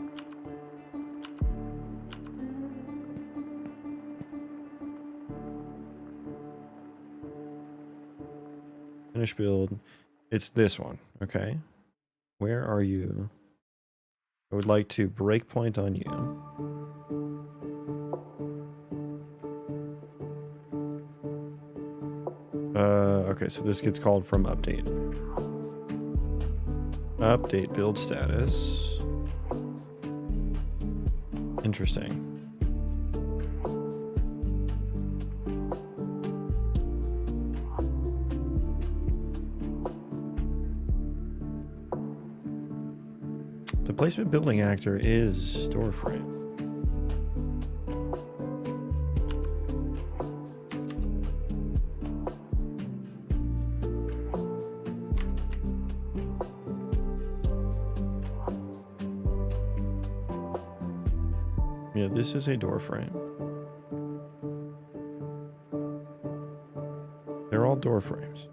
Finish build. It's this one. Okay. Where are you? I would like to breakpoint on you. Okay, so this gets called from update. Update build status. Interesting. The placement building actor is door frame. Yeah, this is a door frame. They're all door frames.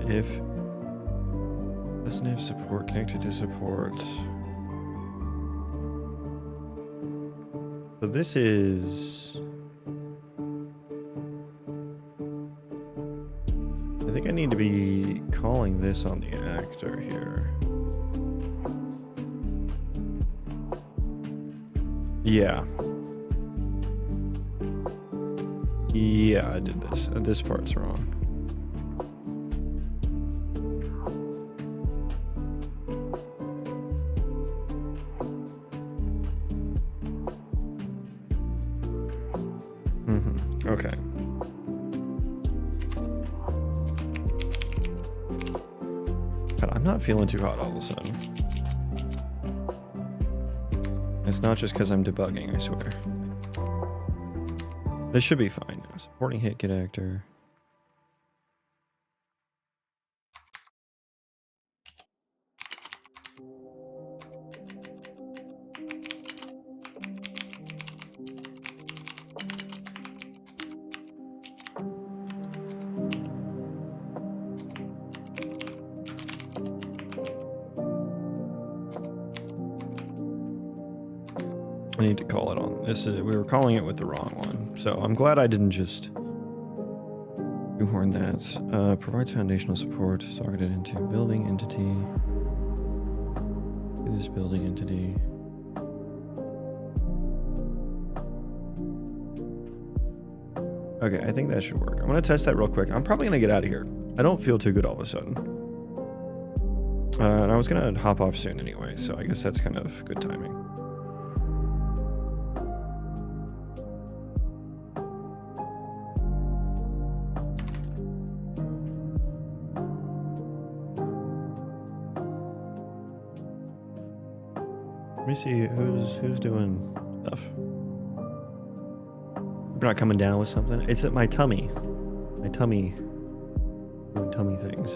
If doesn't have support connected to support. So this is, I think I need to be calling this on the actor here. Yeah. Yeah, I did this. This part's wrong. Okay. God, I'm not feeling too hot all of a sudden. It's not just because I'm debugging, I swear. This should be fine now. Supporting hit, get actor. I need to call it on. We were calling it with the wrong one. So I'm glad I didn't just shoehorn that. Provides foundational support socketed into building entity. To this building entity. Okay, I think that should work. I'm gonna test that real quick. I'm probably gonna get out of here. I don't feel too good all of a sudden. And I was gonna hop off soon anyway, so I guess that's kind of good timing. Let me see who's doing stuff. We're not coming down with something. It's at my tummy. My tummy doing tummy things.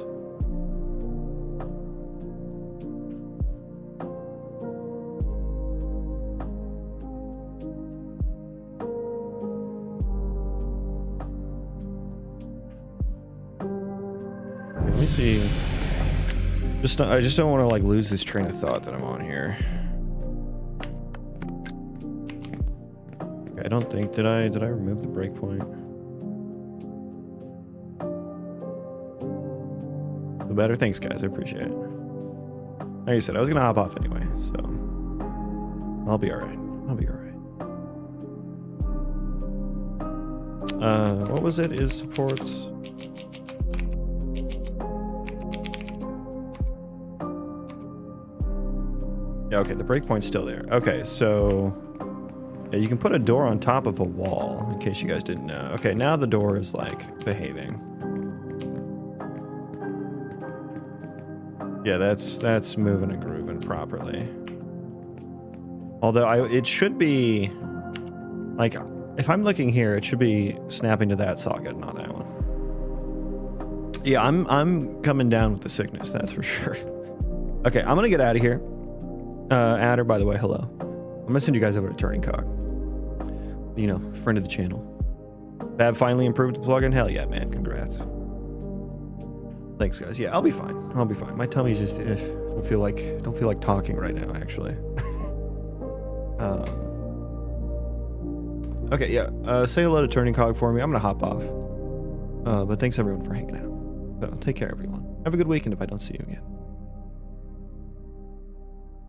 Let me see. I just don't want to like lose this train of thought that I'm on here. I don't think, did I remove the breakpoint? The better, thanks guys, I appreciate it. Like I said, I was gonna hop off anyway, so I'll be alright. I'll be alright. What was it? Is supports? Yeah, okay, the breakpoint's still there. Okay, so yeah, you can put a door on top of a wall, in case you guys didn't know. Okay, now the door is, like, behaving. Yeah, that's moving and grooving properly. Although, it should be... Like, if I'm looking here, it should be snapping to that socket, not that one. Yeah, I'm coming down with the sickness, that's for sure. Okay, I'm gonna get out of here. Adder, by the way, hello. I'm gonna send you guys over to Turning Cock. You know, friend of the channel. Bab finally improved the plugin. Hell yeah, man! Congrats. Thanks, guys. Yeah, I'll be fine. I'll be fine. My tummy's just don't feel like talking right now. Actually. Okay, yeah. Say hello to Turning Cog for me. I'm gonna hop off. But thanks everyone for hanging out. So take care, everyone. Have a good weekend if I don't see you again.